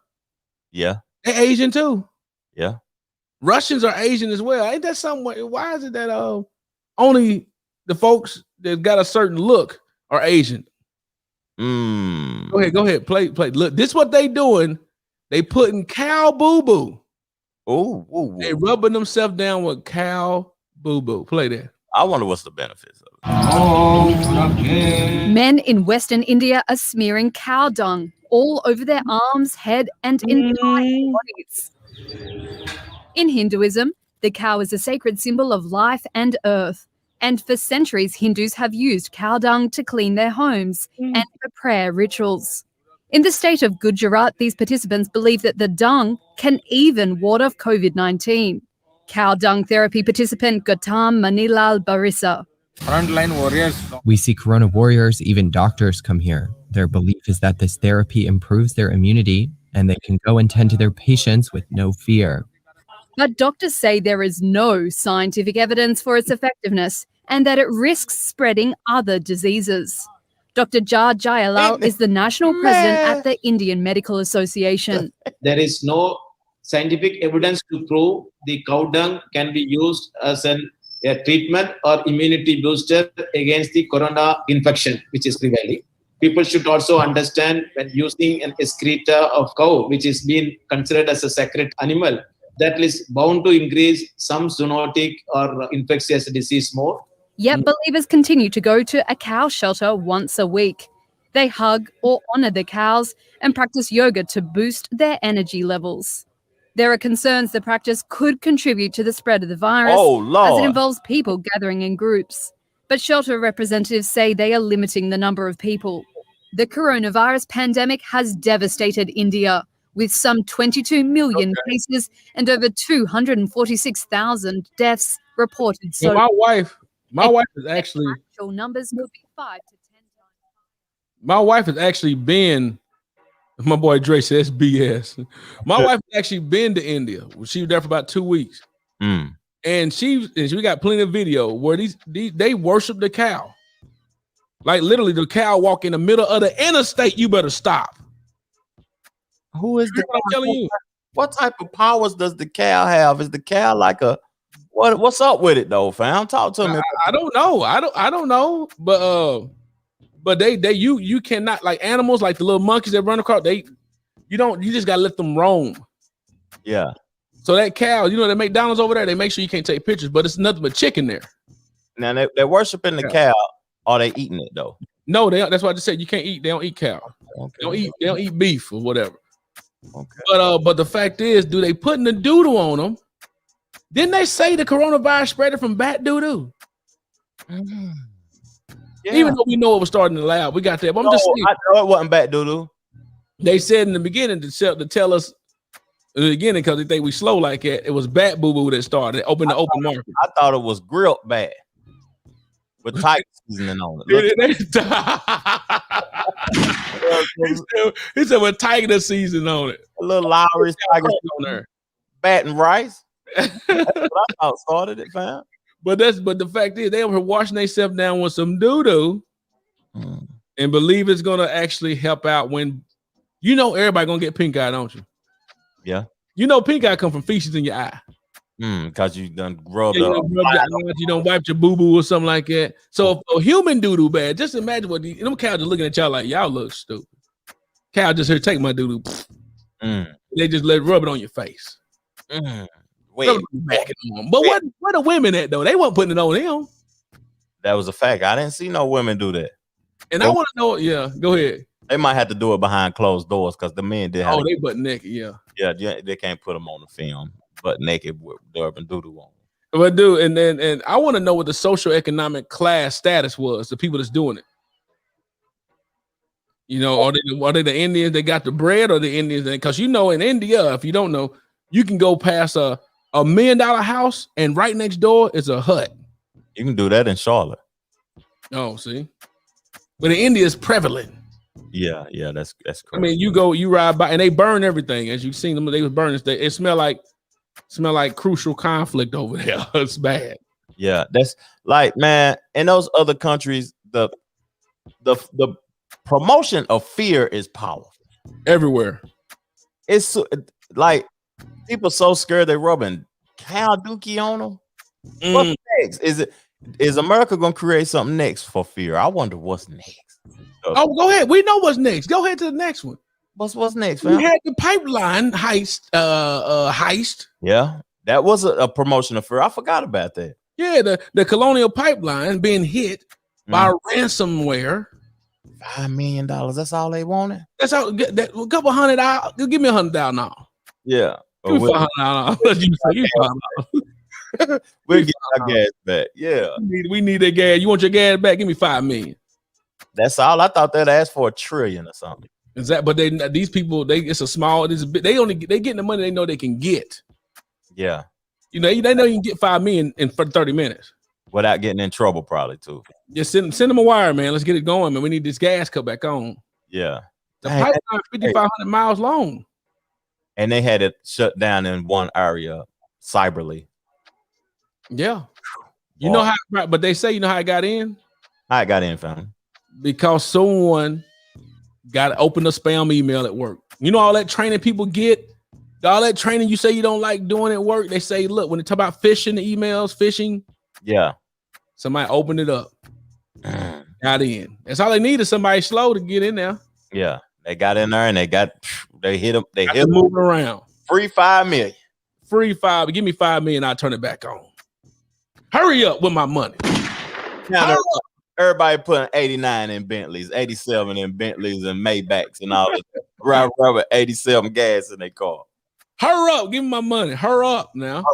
Yeah. They're Asian too. Yeah. Russians are Asian as well. Ain't that somewhere? Why is it that only the folks that got a certain look are Asian? Go ahead. Play. Look, this is what they doing. They putting cow boo-boo. Oh, they rubbing themselves down with cow boo-boo. Play that. I wonder what's the benefits of it. Men in Western India are smearing cow dung all over their arms, head, and entire bodies. In Hinduism, the cow is a sacred symbol of life and earth. And for centuries, Hindus have used cow dung to clean their homes and for prayer rituals. In the state of Gujarat, these participants believe that the dung can even ward off COVID-19. Cow dung therapy participant Gautam Manilal Barissa. Frontline warriors. We see corona warriors, even doctors come here. Their belief is that this therapy improves their immunity and they can go and tend to their patients with no fear. But doctors say there is no scientific evidence for its effectiveness and that it risks spreading other diseases. Dr. Jar Jayalal is the national president at the Indian Medical Association. There is no scientific evidence to prove the cow dung can be used as a treatment or immunity booster against the corona infection, which is prevailing. People should also understand when using an excreta of cow, which is being considered as a sacred animal, that is bound to increase some zoonotic or infectious disease more. Yet believers continue to go to a cow shelter once a week. They hug or honor the cows and practice yoga to boost their energy levels. There are concerns the practice could contribute to the spread of the virus as it involves people gathering in groups. But shelter representatives say they are limiting the number of people. The coronavirus pandemic has devastated India, with some 22 million cases and over 246,000 deaths reported. So my wife is actually actual numbers could be 5 to 10 times. My wife has actually been My boy Dre says BS. My wife actually been to India. She was there for about 2 weeks. Mm. And we got plenty of video where they worship the cow. Like literally the cow walk in the middle of the interstate, you better stop. Who is the I'm telling you? What type of powers does the cow have? Is the cow like a what's up with it though, fam? Talk to me. I don't know. I don't know. But you cannot, like animals, like the little monkeys that run across, you just gotta let them roam. Yeah. So that cow, you know, that McDonald's over there, they make sure you can't take pictures, but it's nothing but chicken there. Now they're worshiping the cow. Are they eating it though? No, that's why I just said you can't eat. They don't eat cow. Okay. They don't eat beef or whatever. Okay. But the fact is, do they putting the doodoo on them? Didn't they say the coronavirus spread it from bat doodoo? Mm-hmm. Yeah. Even though we know it was starting in the lab, we got that. But I'm just saying, I know it wasn't bat doodoo. They said in the beginning to tell us in the beginning because they think we slow like that. It was bat boo boo that started. Opened the open market. I thought it was grilled bat with tiger seasoning on it. He said with tiger season on it. A little Lowry's tiger on there. Bat and rice. That's what I thought started it, fam. But the fact is they were washing themselves down with some doo-doo and believe it's gonna actually help out when you know everybody gonna get pink eye, don't you? Yeah. You know pink eye come from feces in your eye. Because you done rubbed you don't wipe your boo-boo or something like that. So if a human doo-doo bad, just imagine what them cows are looking at y'all like y'all look stupid. Cow just here, take my doo-doo. They just rub it on your face. Wait, but what the women at though? They weren't putting it on them. That was a fact. I didn't see no women do that. And I want to know. Yeah, go ahead. They might have to do it behind closed doors because the men did. They butt naked. Yeah. Yeah, they can't put them on the film, butt naked with Durban doodoo on. But dude, and I want to know what the social economic class status was. The people that's doing it. You know, are they the Indians that got the bread, or the Indians? Because you know, in India, if you don't know, you can go past a $1 million house, and right next door is a hut. You can do that in Charlotte. Oh, see, but in India, it's prevalent. Yeah, that's correct. I mean, you ride by, and they burn everything. As you've seen them, they was burning. It smell like crucial conflict over there. It's bad. Yeah, that's like, man, in those other countries, the promotion of fear is powerful everywhere. It's like people so scared they're rubbing cow dookie on them. What's next? Is America gonna create something next for fear? I wonder what's next. Oh, go ahead. We know what's next. Go ahead to the next one. What's next, fam? We had the pipeline heist. Heist. Yeah, that was a promotion of fear. I forgot about that. Yeah, the Colonial Pipeline being hit by ransomware. $5 million. That's all they wanted. That's all. That a couple $100. Give me $100 now. Yeah. Give me $500. We'll get our gas back. Yeah. We need that gas. You want your gas back? Give me $5 million. That's all. I thought they'd ask for $1 trillion or something. Is that? But these people, it's a small. They getting the money they know they can get. Yeah. You know, they know you can get $5 million in 30 minutes without getting in trouble, probably too. Just send them a wire, man. Let's get it going, man. We need this gas cut back on. Yeah. The pipeline is 5,500 miles long. And they had it shut down in one area, cyberly. Yeah. You know how, but they say, you know how it got in? How it got in, fam? Because someone got to open a spam email at work. You know all that training people get? All that training you say you don't like doing at work, they say, look, when they talk about phishing the emails, phishing. Yeah. Somebody opened it up. Got in. That's all they need is somebody slow to get in there. Yeah. They got in there and they hit them. They hit them moving around. Free $5 million. Free $5. Give me $5 million. I'll turn it back on. Hurry up with my money. Now everybody putting 89 in Bentleys, 87 in Bentleys and Maybachs and all that. Rubber 87 gas in their car. Hurry up. Give me my money. Hurry up now.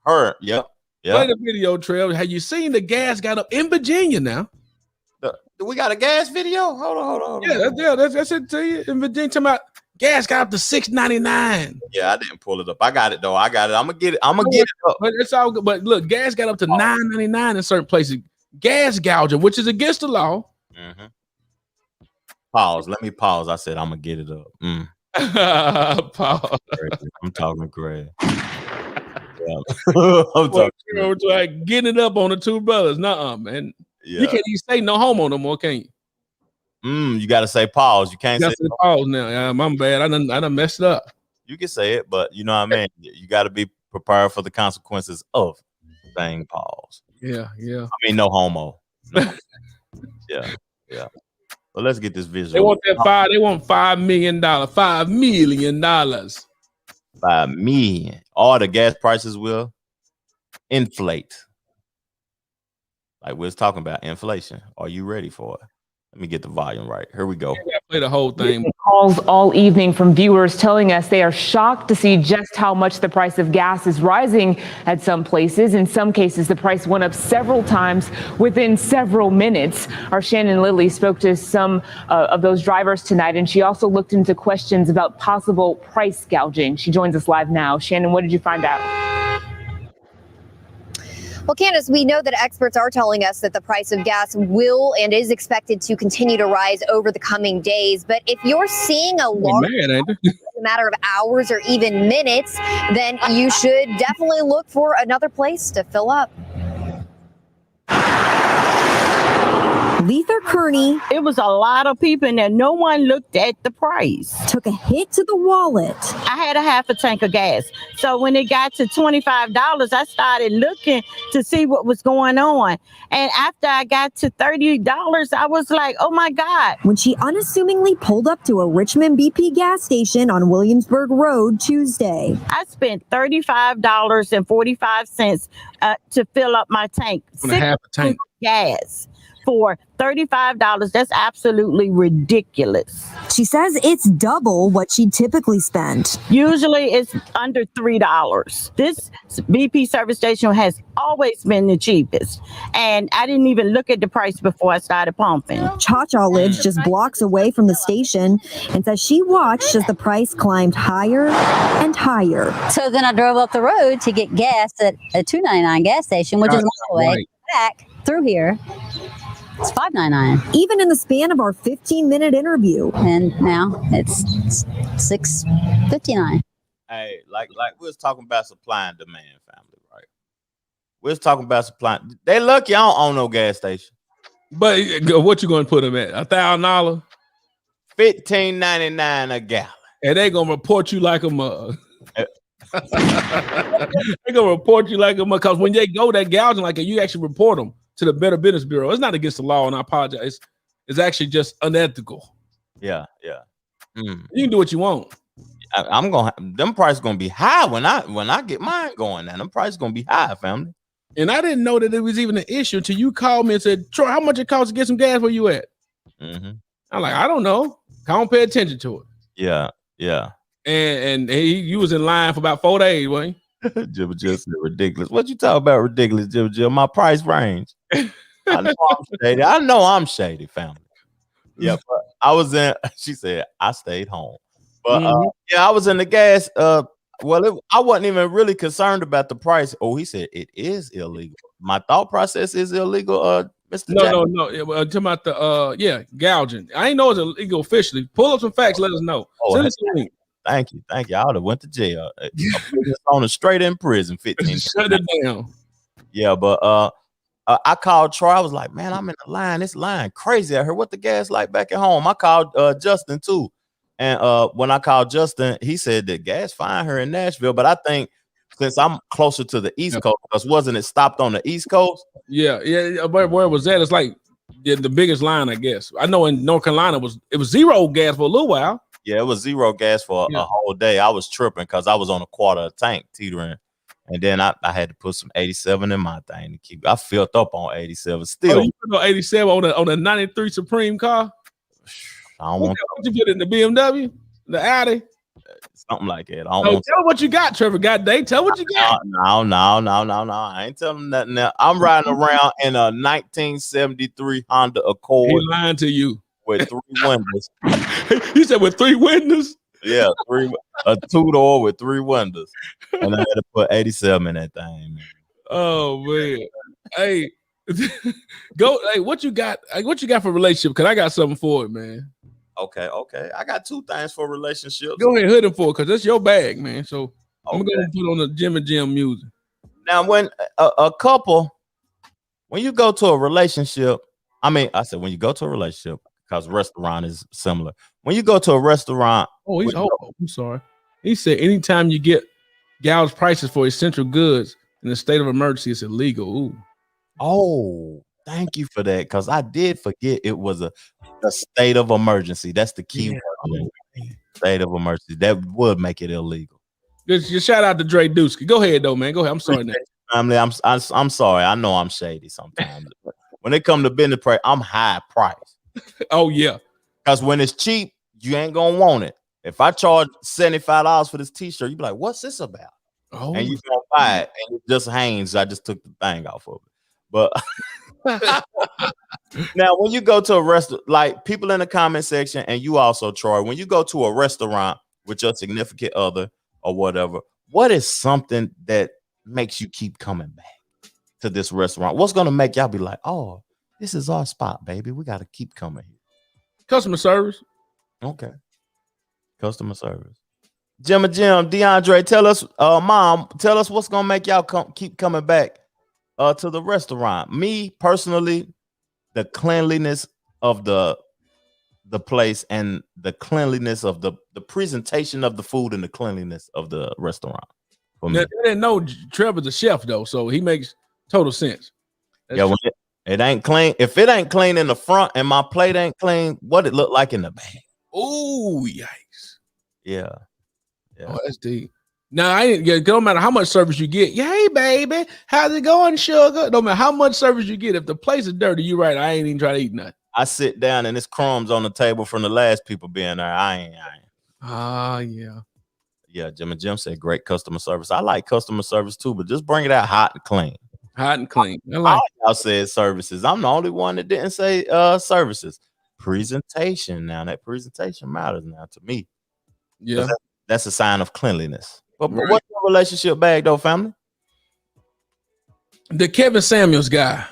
Hurry. Yep. Play the video, Trev. Have you seen the gas got up in Virginia now? Do we got a gas video? Hold on. Yeah, that's it to you. In Virginia, talking about gas got up to $6.99. Yeah, I didn't pull it up. I got it though. I got it. I'm gonna get it up. But it's all good. But look, gas got up to $9.99 in certain places. Gas gouging, which is against the law. Pause. Let me pause. I said I'm gonna get it up. Pause. I'm talking crazy. I'm talking like getting it up on the two brothers. Nuh-uh, man. Yeah. You can't even say no homo no more, can you? You gotta say pause. You can't say pause now. Yeah, my bad. I done messed it up. You can say it, but you know what I mean. You got to be prepared for the consequences of saying pause. Yeah. I mean, no homo. No. yeah. Well, let's get this visual. They want that five. They want $5 million. $5 million. $5 million. All the gas prices will inflate. Like we was talking about inflation. Are you ready for it? Let me get the volume right. Here we go. Play the whole thing. Calls all evening from viewers telling us they are shocked to see just how much the price of gas is rising at some places. In some cases, the price went up several times within several minutes. Our Shannon Lilly spoke to some of those drivers tonight, and she also looked into questions about possible price gouging. She joins us live now. Shannon, what did you find out? Well, Candace, we know that experts are telling us that the price of gas will and is expected to continue to rise over the coming days. But if you're seeing a large matter of hours or even minutes, then you should definitely look for another place to fill up. Lether Kearney. It was a lot of people and there. No one looked at the price. Took a hit to the wallet. I had a half a tank of gas. So when it got to $25, I started looking to see what was going on. And after I got to $30, I was like, oh my God. When she unassumingly pulled up to a Richmond BP gas station on Williamsburg Road Tuesday. I spent $35.45 to fill up my tank. Half a tank. Gas. For $35, that's absolutely ridiculous. She says it's double what she typically spent. Usually it's under $3. This BP service station has always been the cheapest. And I didn't even look at the price before I started pumping. Cha-Cha lives just blocks away from the station and says she watched as the price climbed higher and higher. So then I drove up the road to get gas at a $2.99 gas station, which is my way back through here. It's $5.99. Even in the span of our 15-minute interview. And now it's $6.59. Hey, like we was talking about supply and demand, family, right? We was talking about supply. They lucky I don't own no gas station. But what you going to put them at? $1,000? $15.99 a gallon. And they gonna report you like a mug. They gonna report you like a mug because when they go that gouging like that, you actually report them to the Better Business Bureau. It's not against the law, and I apologize. It's actually just unethical. Yeah. You can do what you want. I'm gonna them prices gonna be high when I get mine going. Now them prices gonna be high, family. And I didn't know that it was even an issue until you called me and said, Troy, how much it costs to get some gas where you at? I'm like, I don't know. I don't pay attention to it. Yeah. And you was in line for about 4 days, wasn't you? Jibba just ridiculous. What you talk about ridiculous, Jibba? My price range. I know I'm shady, family. Yeah, but I was in. She said I stayed home, but I was in the gas. I wasn't even really concerned about the price. Oh, he said it is illegal. My thought process is illegal. Mr. No. Talking about the gouging. I ain't know it's illegal officially. Pull up some facts. Let us know. Send us a link. Thank you. I would have went to jail. On a straight in prison. 15. Shut it down. Yeah, but I called Troy. I was like, man, I'm in the line. This line crazy. I heard what the gas like back at home. I called Justin too. And when I called Justin, he said that gas fine here in Nashville. But I think since I'm closer to the East Coast, because wasn't it stopped on the East Coast? Yeah. Where was that? It's like the biggest line, I guess. I know in North Carolina it was zero gas for a little while. Yeah, it was zero gas for a whole day. I was tripping because I was on a quarter of a tank teetering. And then I had to put some 87 in my thing to keep. I filled up on 87 still. Oh, you put on 87 on a 93 Supreme car? I don't want what you put in the BMW? The Audi? Something like that. Tell what you got, Trevor. Goddamn, tell what you got. No. I ain't telling nothing now. I'm riding around in a 1973 Honda Accord. He lying to you. With 3 windows. You said with 3 windows? Yeah, a 2-door with 3 windows. And I had to put 87 in that thing, man. Oh man. Hey, go. Hey, what you got? What you got for relationship? Cause I got something for it, man. Okay. I got 2 things for relationships. Go ahead, hood him for it, because that's your bag, man. So I'm gonna put on the Jim and Jim music. Now, when a couple, when you go to a relationship, I said when you go to a relationship, because restaurant is similar. When you go to a restaurant, I'm sorry. He said anytime you get gouged prices for essential goods in a state of emergency, it's illegal. Ooh. Oh, thank you for that, because I did forget it was a state of emergency. That's the key word. State of emergency. That would make it illegal. Just shout out to Dre Dusky. Go ahead though, man. Go ahead. I'm sorry. Family, I'm sorry. I know I'm shady sometimes. When it comes to business price, I'm high price. Oh yeah. Because when it's cheap, you ain't gonna want it. If I charge $75 for this t-shirt, you be like, what's this about? Oh, and you gonna buy it, and it just hangs. I just took the thing off of it. But now when you go to a restaurant, like people in the comment section, and you also, Troy, when you go to a restaurant with your significant other or whatever, what is something that makes you keep coming back to this restaurant? What's gonna make y'all be like, oh, this is our spot, baby. We gotta keep coming here. Customer service. Okay. Customer service. Jim, DeAndre, tell us, Mom, tell us what's gonna make y'all keep coming back to the restaurant. Me personally, the cleanliness of the place and the cleanliness of the presentation of the food and the cleanliness of the restaurant. Now, I didn't know Trevor's a chef though, so he makes total sense. When it ain't clean, if it ain't clean in the front and my plate ain't clean, what it look like in the back? Oh, yikes! Yeah. Oh, that's deep. Now, no matter how much service you get, hey baby, how's it going, sugar? No matter how much service you get, if the place is dirty, you right. I ain't even try to eat nothing. I sit down and it's crumbs on the table from the last people being there. I ain't. Yeah. Yeah, Jim said great customer service. I like customer service too, but just bring it out hot and clean. Hot and clean. I like y'all said services. I'm the only one that didn't say services. Presentation. Now that presentation matters now to me. Yeah. That's a sign of cleanliness. But what's your relationship bag though, family? The Kevin Samuels guy.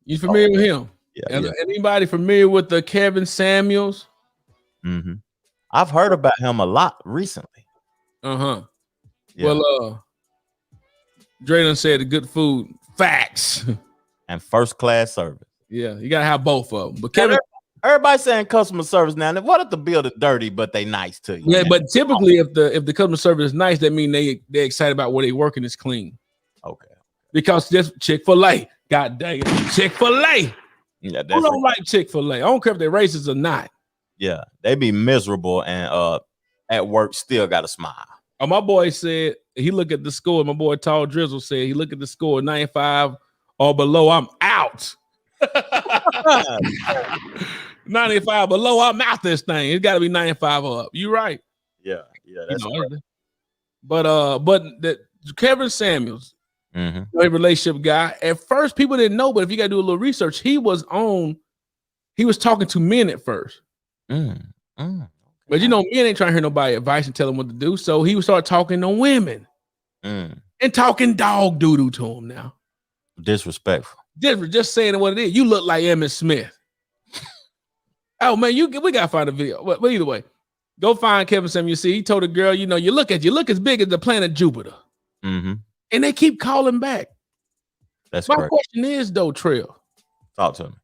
You familiar with him? Yeah. Anybody familiar with the Kevin Samuels? Mm-hmm. I've heard about him a lot recently. Yeah. Well, Dre done said the good food. Facts. And first class service. Yeah, you gotta have both of them. But Kevin, everybody saying customer service now. What if the bill is dirty, but they nice to you? Yeah, man? But typically if the customer service is nice, that means they're excited about where they working is clean. Okay. Because this Chick-fil-A, god dang it, Chick-fil-A. Yeah, who don't like Chick-fil-A? I don't care if they're racist or not. Yeah, they be miserable and at work still got to smile. Oh, my boy said he looked at the score. My boy Tall Drizzle said he looked at the score 95 or below. I'm out. 95 below. I'm out this thing. It's got to be 95 or up. You right? Yeah. That's right. But the Kevin Samuels, a relationship guy. At first, people didn't know, but if you got to do a little research, he was talking to men at first. But men ain't trying to hear nobody advice and tell them what to do. So he would start talking to women and talking dog doo-doo to them now. Disrespectful. Just saying what it is. You look like Emmitt Smith. Oh man, we gotta find a video. But either way, go find Kevin Samuels. You see, he told a girl, you look as big as the planet Jupiter. And they keep calling back. That's my question is though, Trev. Talk to me.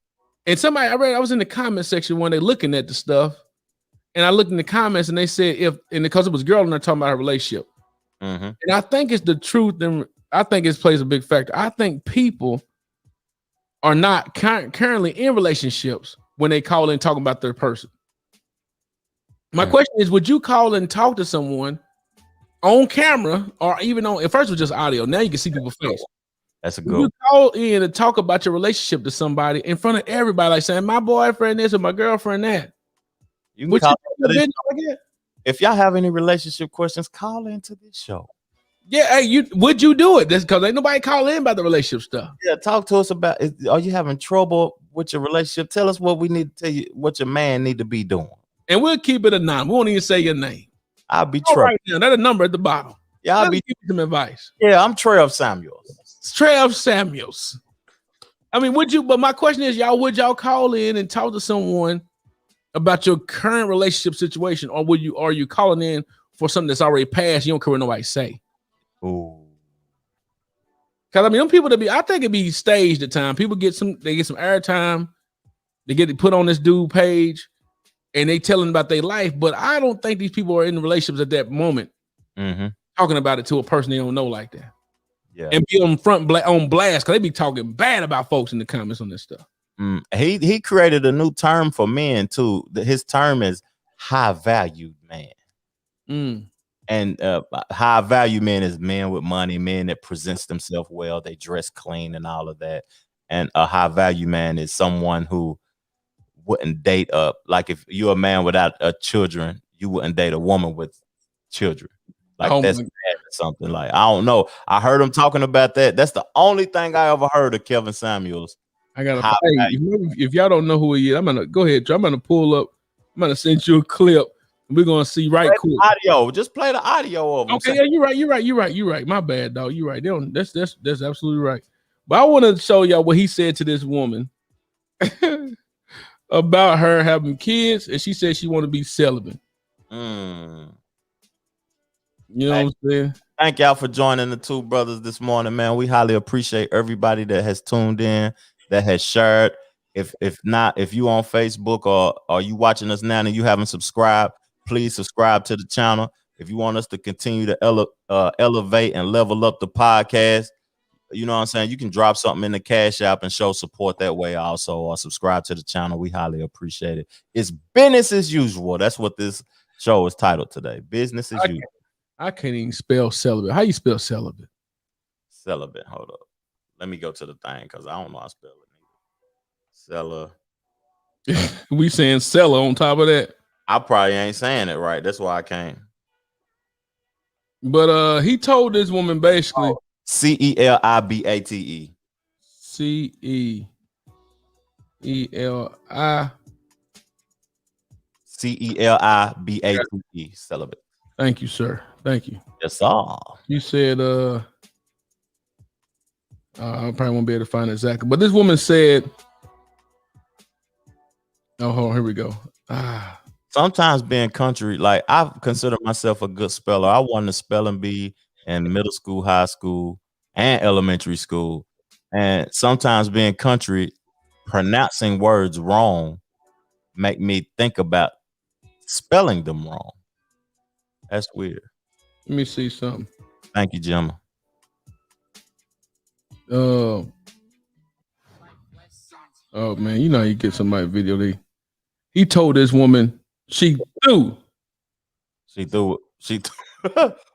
And somebody I was in the comment section when they looking at the stuff. And I looked in the comments and they said because it was a girl and they're talking about her relationship. And I think it's the truth, and I think it plays a big factor. I think people are not currently in relationships when they call in talking about their person. My question is, would you call and talk to someone on camera or even at first it was just audio. Now you can see people's face. That's a good one. You call in and talk about your relationship to somebody in front of everybody, like saying my boyfriend this or my girlfriend that. You can call if y'all have any relationship questions, call into this show. Yeah, would you do it? That's because ain't nobody call in about the relationship stuff. Yeah, talk to us about are you having trouble with your relationship? Tell us what we need to tell you, what your man need to be doing. And we'll keep it anonymous. We won't even say your name. I'll be Trev. Right now, that's a number at the bottom. Yeah, I'll give you some advice. Yeah, I'm Trev Samuels. Trev Samuels. I mean, but my question is, would y'all call in and talk to someone about your current relationship situation, or are you calling in for something that's already passed? You don't care what nobody say. Ooh. Cause I mean, them people I think it be staged at time. People get some airtime. They get put on this dude page, and they telling about their life. But I don't think these people are in relationships at that moment, talking about it to a person they don't know like that. Yeah, and be on blast because they be talking bad about folks in the comments on this stuff. He created a new term for men too. His term is high value man. And high value men is men with money, men that presents themselves well, they dress clean and all of that. And a high value man is someone who wouldn't date like if you're a man without children, you wouldn't date a woman with children. Like that's bad or something. Like I don't know. I heard him talking about that. That's the only thing I ever heard of Kevin Samuels. I gotta if y'all don't know who he is, I'm gonna go ahead. I'm gonna pull up. I'm gonna send you a clip. We're gonna see quick. Audio. Just play the audio of him. Okay, yeah, you're right. My bad, dog. You're right. That's absolutely right. But I want to show y'all what he said to this woman about her having kids, and she said she want to be celibate. You know what I'm saying? Thank y'all for joining the two brothers this morning, man. We highly appreciate everybody that has tuned in, that has shared. If you on Facebook or you watching us now and you haven't subscribed, please subscribe to the channel. If you want us to continue to elevate and level up the podcast, you know what I'm saying? You can drop something in the Cashapp and show support that way also, or subscribe to the channel. We highly appreciate it. It's business as usual. That's what this show is titled today. Business as usual. I can't even spell celibate. How you spell celibate? Celibate. Hold up. Let me go to the thing because I don't know how to spell it. Cellar. We saying cellar on top of that. I probably ain't saying it right. That's why I came. But he told this woman basically CELIBATE. CELI. CELIBATE. Celibate. Thank you, sir. Thank you. That's all. You said I probably won't be able to find it exactly. But this woman said, oh, hold on, here we go. Sometimes being country, like I consider myself a good speller. I won the spelling bee in middle school, high school, and elementary school. And sometimes being country, pronouncing words wrong make me think about spelling them wrong. That's weird. Let me see something. Thank you, Gemma. Oh man, you know how you get somebody video. He told this woman she threw.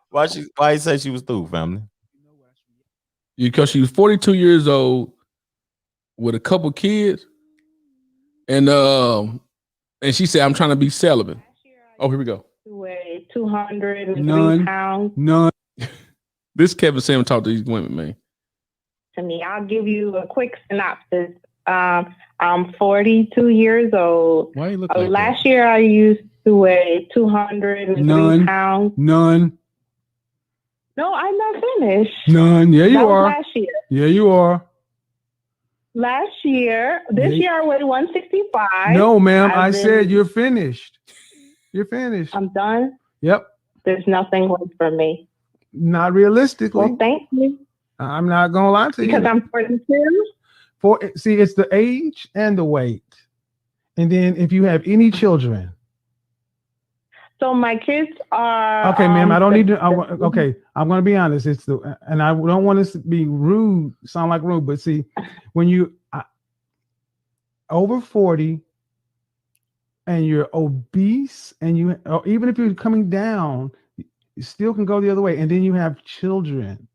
Why he say she was through, family? Because she was 42 years old with a couple kids, and she said, "I'm trying to be celibate." Oh, here we go. Weigh 203 pounds. None. This Kevin Sam talked to these women, man. To me, I'll give you a quick synopsis. I'm 42 years old. Why you look like last year I used to weigh 203 pounds. None. No, I'm not finished. None. Yeah, you That was are. last year. Yeah, you are. Last year, this year I weighed 165. No, ma'am. I I've said been- you're finished. You're finished. I'm done. Yep. There's nothing left for me. Not realistically. Well, thank you. I'm not gonna lie to you. Because I'm 42. See, it's the age and the weight, and then if you have any children. So my kids are Okay, ma'am. I don't need to. Okay, I'm gonna be honest. And I don't want this to be rude. Sound like rude, but see, when you over 40 and you're obese, and or even if you're coming down, you still can go the other way. And then you have children.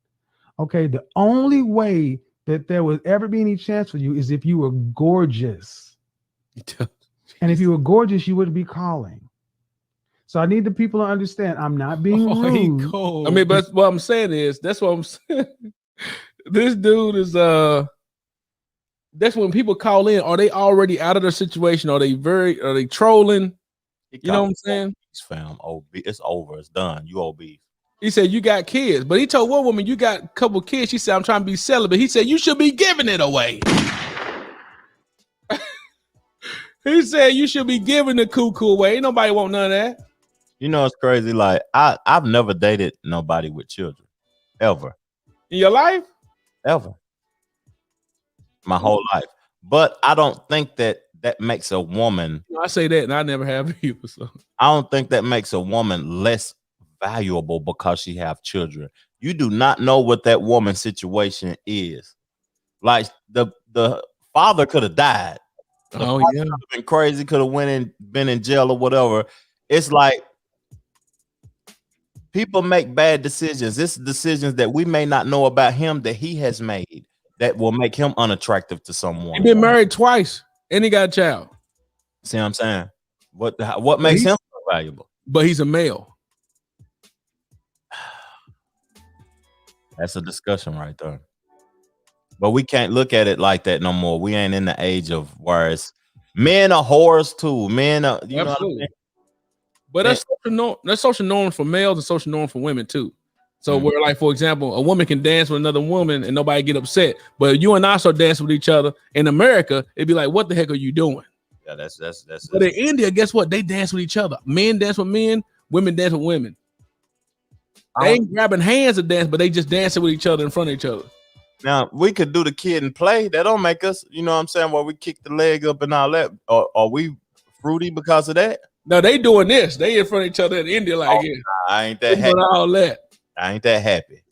Okay, the only way that there would ever be any chance for you is if you were gorgeous. And if you were gorgeous, you would be calling. So I need the people to understand I'm not being rude. I mean, but what I'm saying is, that's what I'm saying. This dude is that's when people call in, are they already out of their situation? Are they trolling? You know what I'm saying? Fam, it's over, it's done. You obese. He said, you got kids. But he told one woman, you got a couple kids. She said, I'm trying to be celibate. He said, you should be giving it away. He said you should be giving the cuckoo away. Ain't nobody want none of that. You know, it's crazy. Like I've never dated nobody with children, ever. In your life? Ever. My whole life. But I don't think that makes a woman. I say that, and I never have either. So I don't think that makes a woman less valuable because she have children. You do not know what that woman's situation is. Like the father could have died. The father could have been crazy, could have been in jail or whatever. It's like people make bad decisions. It's decisions that we may not know about him that he has made that will make him unattractive to someone. He been married twice and he got a child. See what I'm saying? What makes him so valuable? But he's a male. That's a discussion right there. But we can't look at it like that no more. We ain't in the age of where it's men are whores too. Men are, you know what I mean? But that's social norm for males and social norm for women too. So where, like, for example, a woman can dance with another woman and nobody get upset. But you and I start dancing with each other in America, it'd be like, what the heck are you doing? Yeah, that's But in India, guess what? They dance with each other. Men dance with men, women dance with women. They ain't grabbing hands to dance, but they just dancing with each other in front of each other. Now, we could do the kid and play. That don't make us, you know what I'm saying, where we kick the leg up and all that. Are we fruity because of that? No, they doing this. They in front of each other in India like it. Nah, I ain't that happy. All that. I ain't that happy.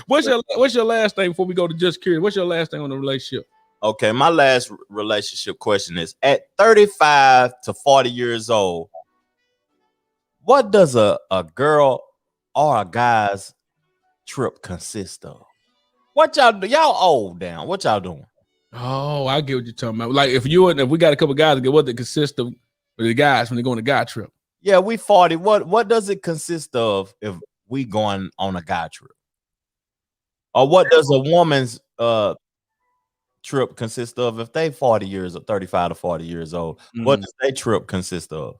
What's your last thing before we go to just curious? What's your last thing on the relationship? Okay, my last relationship question is, at 35 to 40 years old, what does a girl or a guy's trip consist of? What y'all old down? What y'all doing? Oh, I get what you're talking about. Like if we got a couple guys to get what they consist of for the guys when they go on a guy trip. Yeah, we 40. What does it consist of if we going on a guy trip? Or what does a woman's trip consist of if they 40 years or 35 to 40 years old? What does their trip consist of?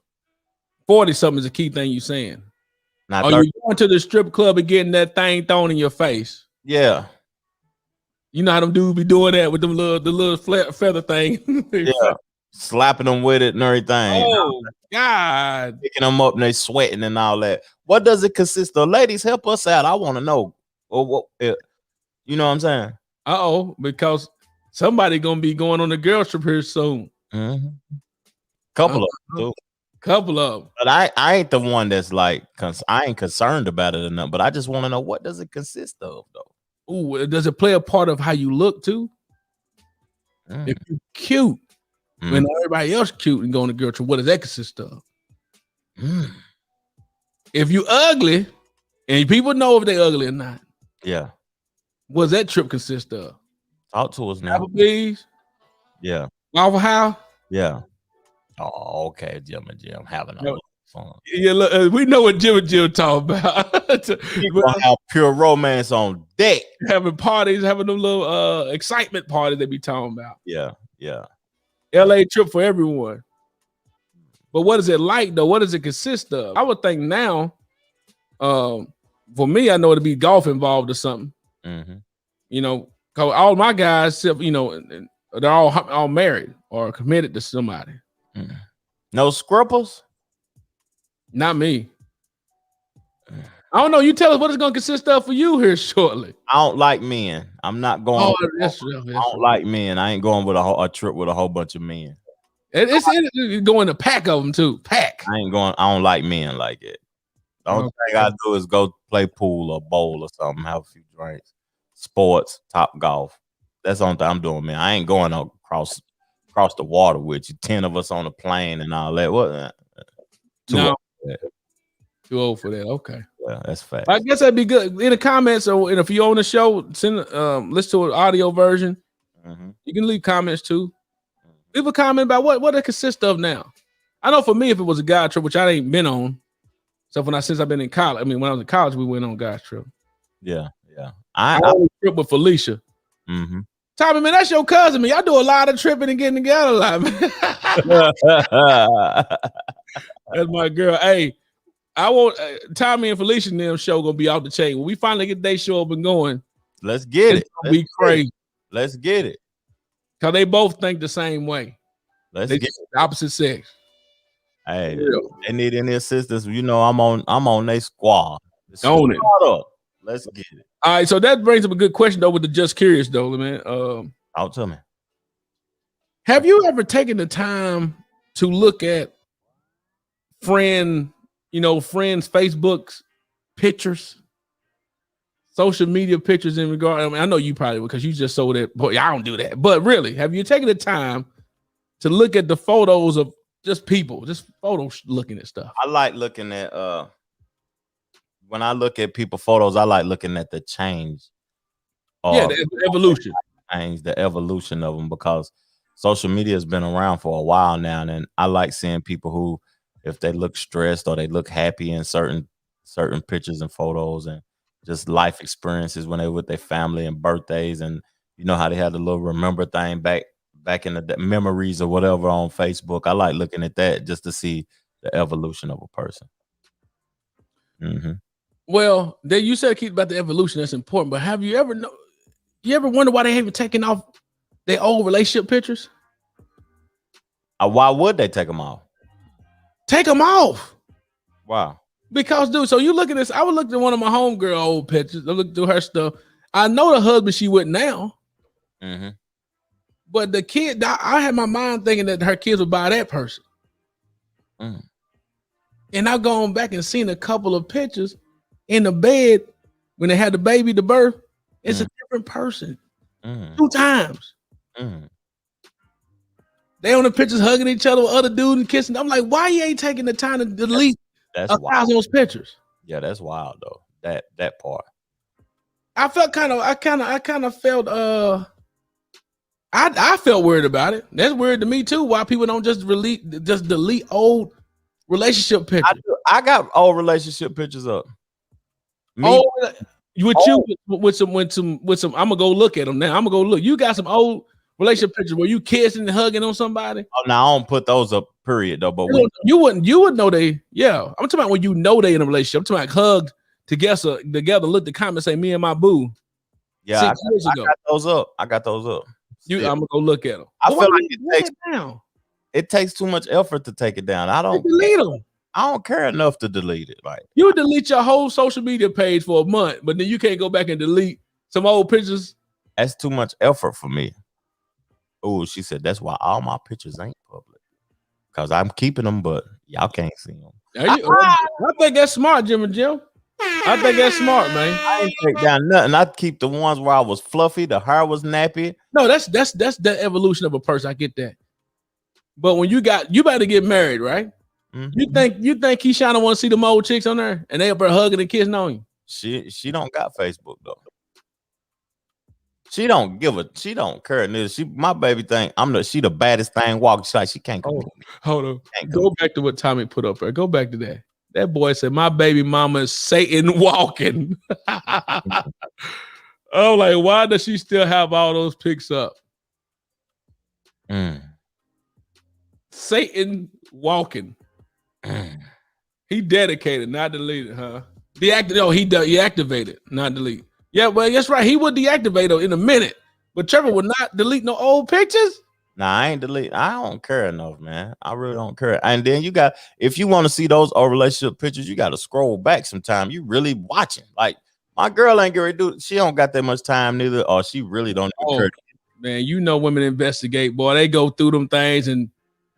40 something is a key thing you're saying. Not Are you going to the strip club and getting that thing thrown in your face? Yeah. You know how them dudes be doing that with the little feather thing. Yeah. Slapping them with it and everything. Oh, God. Picking them up and they sweating and all that. What does it consist of? Ladies, help us out. I want to know. You know what I'm saying? Because somebody gonna be going on a girl trip here soon. Couple of them too. Couple of them. But I ain't the one that's like, I ain't concerned about it enough. But I just want to know, what does it consist of though? Ooh, does it play a part of how you look too? If you're cute, when everybody else cute and go on a girl trip, what does that consist of? If you ugly, and people know if they ugly or not. Yeah. What does that trip consist of? Talk to us now. Applebee's? Yeah. Waffle House? Yeah. Oh, okay. Jim and Jim having a little fun. Yeah, look, we know what Jim and Jim talk about. We're gonna have pure romance on deck. Having parties, having them little excitement parties they be talking about. Yeah, yeah. LA trip for everyone. But what is it like though? What does it consist of? I would think now, for me, I know it'd be golf involved or something. You know, cause all my guys, you know, they're all married or committed to somebody. No scruples? Not me. I don't know. You tell us what it's going to consist of for you here shortly. I don't like men. I'm not going. Oh, I don't like men. I ain't going with a trip with a whole bunch of men. It's going a pack of them too. Pack. I ain't going. I don't like men like it. The only thing I do is go play pool or bowl or something, have a few drinks, sports, top golf. That's the only thing I'm doing, man. I ain't going across the water with you. 10 of us on a plane and all that. What? Too old for that. Okay. Yeah, that's fact. I guess that'd be good. In the comments, or if you're on the show, send listen to an audio version. You can leave comments too. Leave a comment about what it consists of now. I know for me, if it was a guy trip, which I ain't been on, so since I've been in college. I mean, when I was in college, we went on a guys trip. Yeah, yeah. I trip with Felicia. Tommy, man, that's your cousin, man. Y'all do a lot of tripping and getting together a lot, man. That's my girl. Hey, I want Tommy and Felicia and them show gonna be off the chain. When we finally get they show up and going, let's get it. It's gonna be crazy. Let's get it. Cause they both think the same way. Let's They get just the opposite sex. Hey, they need any assistance? You know, I'm on their squad. Own it. Up. Let's get it. All right, so that brings up a good question though with the just curious though, man. Talk to me. Have you ever taken the time to look at friends' Facebook's pictures, social media pictures in regard? I mean, I know you probably because you just sold it. Boy, I don't do that. But really, have you taken the time to look at the photos of just people, just photos looking at stuff? I like looking at when I look at people photos, I like looking at the change. The evolution. The evolution of them, because social media has been around for a while now, and I like seeing people who, if they look stressed or they look happy in certain pictures and photos, and just life experiences when they were with their family and birthdays, and you know how they had the little remember thing back in the memories or whatever on Facebook. I like looking at that just to see the evolution of a person. Mm-hmm. Well, then you said keep about the evolution. That's important. But have you ever wonder why they haven't taken off their old relationship pictures? Why would they take them off? Take them off. Wow. Because, dude, so you look at this. I would look at one of my homegirl old pictures. I look through her stuff. I know the husband she with now. Mm-hmm. But the kid, I had my mind thinking that her kids would buy that person. Mm. And I've gone back and seen a couple of pictures in the bed when they had the baby, the birth. It's a different person. 2 times. They on the pictures hugging each other with other dudes and kissing. I'm like, why you ain't taking the time to delete that's 1,000 of those pictures? Yeah, that's wild though. That part. I felt I felt worried about it. That's weird to me too. Why people don't just delete old relationship pictures? I got old relationship pictures up. With some. I'm gonna go look at them now. I'm gonna go look. You got some old relationship pictures where you kissing and hugging on somebody? Oh, now I don't put those up. Period though. But you would know they. Yeah, I'm talking about when you know they in a relationship. I'm talking about hugged together. Look the comments say me and my boo. Yeah, I got those up. I'm gonna go look at them. I feel like it takes too much effort to take it down. I don't delete them. I don't care enough to delete it. Like you delete your whole social media page for a month, but then you can't go back and delete some old pictures. That's too much effort for me. Oh, she said that's why all my pictures ain't public, because I'm keeping them, but y'all can't see them. I think that's smart, Jim and Jim. I think that's smart, man. I ain't take down nothing. I keep the ones where I was fluffy, the hair was nappy. No, that's the evolution of a person. I get that. But when you about to get married, right? Mm-hmm. You think Keyshawn want to see them old chicks on there and they up there hugging and kissing on you? She don't got Facebook though. She don't care. My baby think she the baddest thing walking. She's like, she can't come. Hold on. Go back to what Tommy put up there. Go back to that. That boy said, my baby mama is Satan walking. Oh, like, why does she still have all those pics up? Satan walking. He dedicated, not deleted, huh? He activated, not delete. Yeah, well, that's right. He would deactivate in a minute, but Trevor would not delete no old pictures. Nah, I ain't delete. I don't care enough, man. I really don't care. And then if you want to see those old relationship pictures, you got to scroll back sometime. You really watching. Like my girl ain't gonna do. She don't got that much time neither, or she really don't even care. Man, you know women investigate, boy. They go through them things and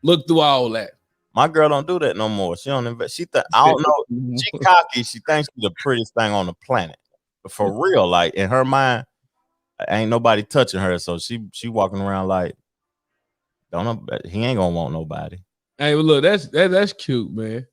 look through all that. My girl don't do that no more. She don't invest. I don't know. She cocky. She thinks she's the prettiest thing on the planet. But for real, like in her mind, ain't nobody touching her. So she walking around like, don't know. He ain't gonna want nobody. Hey, well, look, that's cute, man.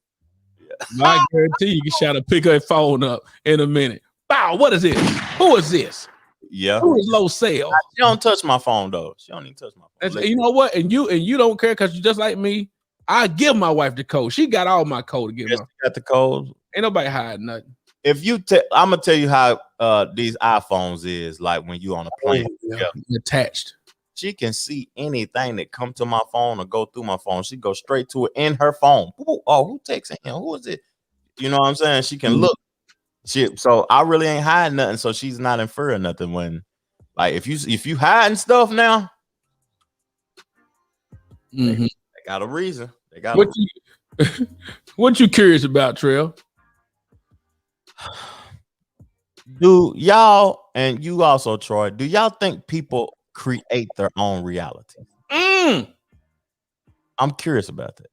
Yeah. I guarantee you can try to pick her phone up in a minute. Wow, what is this? Who is this? Yeah. Who is low sale? She don't touch my phone though. She don't even touch my phone. You know what? And you don't care because you just like me. I give my wife the code. She got all my code to give her. She got the code. Ain't nobody hiding nothing. If you I'm gonna tell you how these iPhones is like when you on a plane. Attached. She can see anything that come to my phone or go through my phone. She go straight to it in her phone. Oh, who texting him? Who is it? You know what I'm saying? She can look. So I really ain't hiding nothing. So she's not in fear of nothing. When like if you hiding stuff now, Mm-hmm. They got a reason. They got what you curious about, Trev? Do y'all, and you also, Troy, do y'all think people create their own reality? I'm curious about that.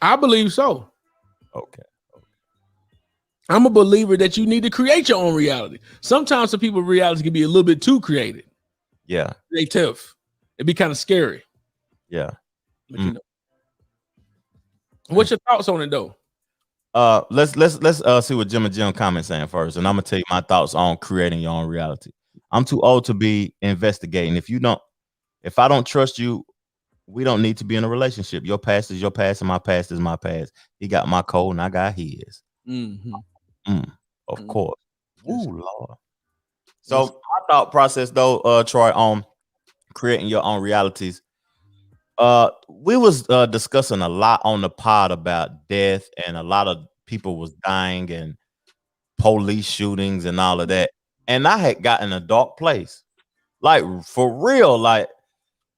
I believe so. Okay. I'm a believer that you need to create your own reality. Sometimes some people's reality can be a little bit too creative. Yeah. Creative. It'd be kind of scary. Yeah. But you know. What's your thoughts on it though? Let's see what Jim and Jim comment saying first, and I'm gonna tell you my thoughts on creating your own reality. I'm too old to be investigating. If I don't trust you, we don't need to be in a relationship. Your past is your past, and my past is my past. He got my code, and I got his. Of course. Ooh, Lord. So my thought process though, Troy, on creating your own realities. We was discussing a lot on the pod about death, and a lot of people was dying and police shootings and all of that. And I had gotten a dark place. Like for real, like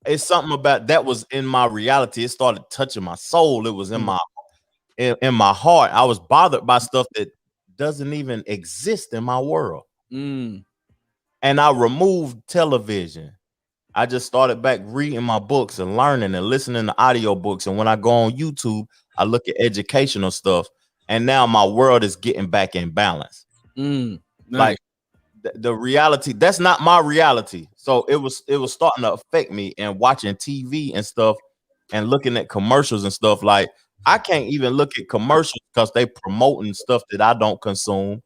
it's something about that was in my reality. It started touching my soul. It was in my heart. I was bothered by stuff that doesn't even exist in my world. And I removed television. I just started back reading my books and learning and listening to audio books. And when I go on YouTube, I look at educational stuff. And now my world is getting back in balance. Nice. Like the reality, that's not my reality. So it was starting to affect me, and watching TV and stuff and looking at commercials and stuff. Like I can't even look at commercials because they promoting stuff that I don't consume.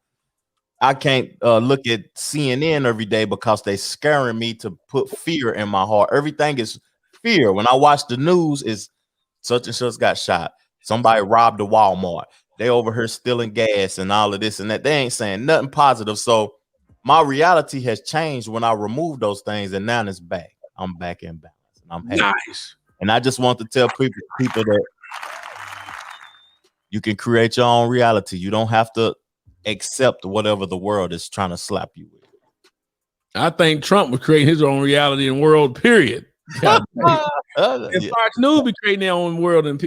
I can't look at CNN every day because they scaring me to put fear in my heart. Everything is fear. When I watch the news, is such and such got shot. Somebody robbed a Walmart. They over here stealing gas and all of this and that. They ain't saying nothing positive. So my reality has changed when I removed those things, and now it's back. I'm back in balance, and I'm happy. Nice. And I just want to tell people that you can create your own reality. You don't have to accept whatever the world is trying to slap you with. I think Trump was creating his own reality and world, period. And Fox News be creating their own world, and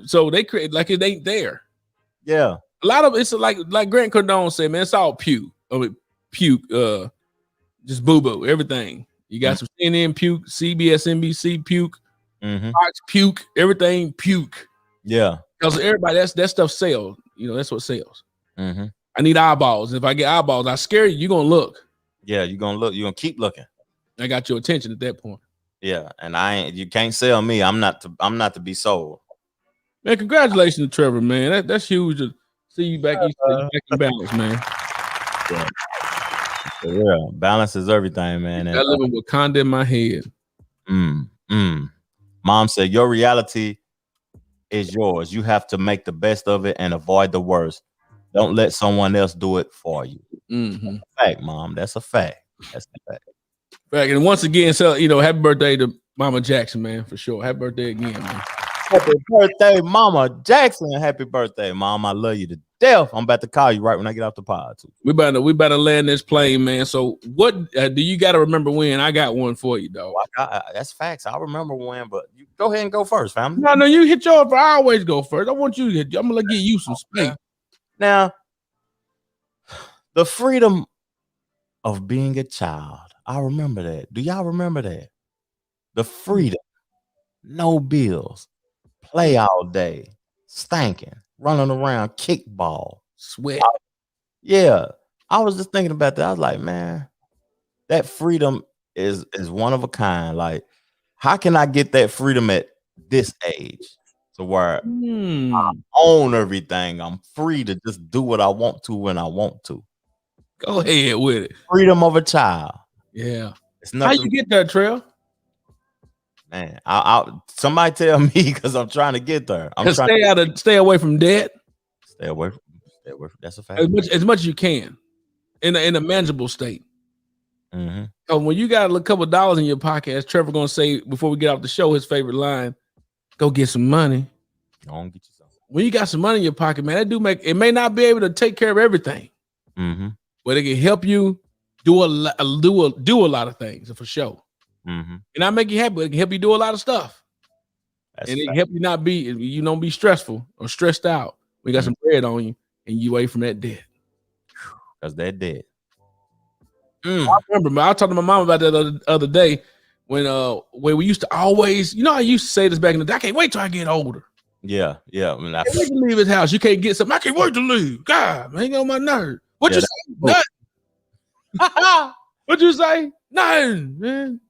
so they create like it ain't there. Yeah. A lot of it's like Grant Cardone said, man, it's all puke. Just boo-boo, everything. You got some CNN puke, CBS, NBC puke, Fox puke, everything puke. Yeah. Because everybody, that stuff sells. That's what sells. I need eyeballs. If I get eyeballs, I scare you. You're gonna look. Yeah, you're gonna look. You're gonna keep looking. I got your attention at that point. Yeah, and you can't sell me. I'm not to be sold. Man, congratulations to Trevor, man. That's huge to see you back, back in balance, man. Yeah, balance is everything, man. I live in Wakanda in my head. Mom said your reality is yours. You have to make the best of it and avoid the worst. Don't let someone else do it for you. That's a fact, Mom. That's a fact. That's a fact. Right, and once again, so happy birthday to Mama Jackson, man, for sure. Happy birthday again, man. Happy birthday, Mama Jackson. Happy birthday, Mom. I love you to death. I'm about to call you right when I get off the pod, too. We better land this plane, man. So what do you got to remember when? I got one for you, dog. That's facts. I remember when, but you go ahead and go first, family. No, you hit yours. I always go first. I want you to hit. I'm gonna give you some space. Now, the freedom of being a child. I remember that. Do y'all remember that? The freedom, no bills, play all day, stanking, running around, kickball, sweat. I was just thinking about that. I was like, man, that freedom is one of a kind. Like, how can I get that freedom at this age? To where I own everything. I'm free to just do what I want to when I want to. Go ahead with it. Freedom of a child. Yeah. It's nothing. How you get that, Trev? Man, somebody tell me because I'm trying to get there. I'm trying to stay away from debt. Stay away from. That's a fact. As much as you can, in a manageable state. When you got a couple of dollars in your pocket, as Trevor gonna say before we get off the show, his favorite line: "Go get some money." Go on, get you something. When you got some money in your pocket, man, that do make it. May not be able to take care of everything, but it can help you do a lot of things for sure. And not make you happy, but it can help you do a lot of stuff. and it help you not be, you don't be stressful or stressed out. We got some bread on you and you away from that debt. Because that debt. I remember, man, I talked to my mom about that the other day when we used to always, I used to say this back in the day, I can't wait till I get older. Yeah. I mean, I can't wait to leave his house. You can't get something. I can't wait to leave. God, man, get on my nerve. What you say? Nothing. What you say? Nothing, man.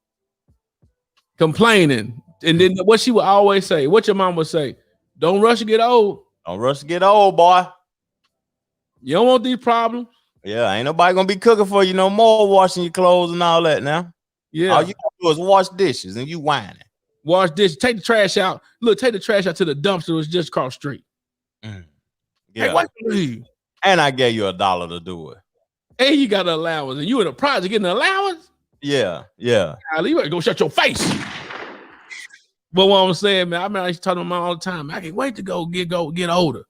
Complaining. And then what she would always say, what your mom would say, don't rush to get old. Don't rush to get old, boy. You don't want these problems. Yeah, ain't nobody gonna be cooking for you no more, washing your clothes and all that now. Yeah. All you gotta do is wash dishes and you whining. Wash dishes, take the trash out. Look, take the trash out to the dumpster. It's just across the street. Yeah. Hey, why you leave? And I gave you $1 to do it. And you got an allowance. And you in a project getting an allowance? Yeah. You better go shut your face. But what I'm saying, man, I used to tell my mom all the time, I can't wait to go get older.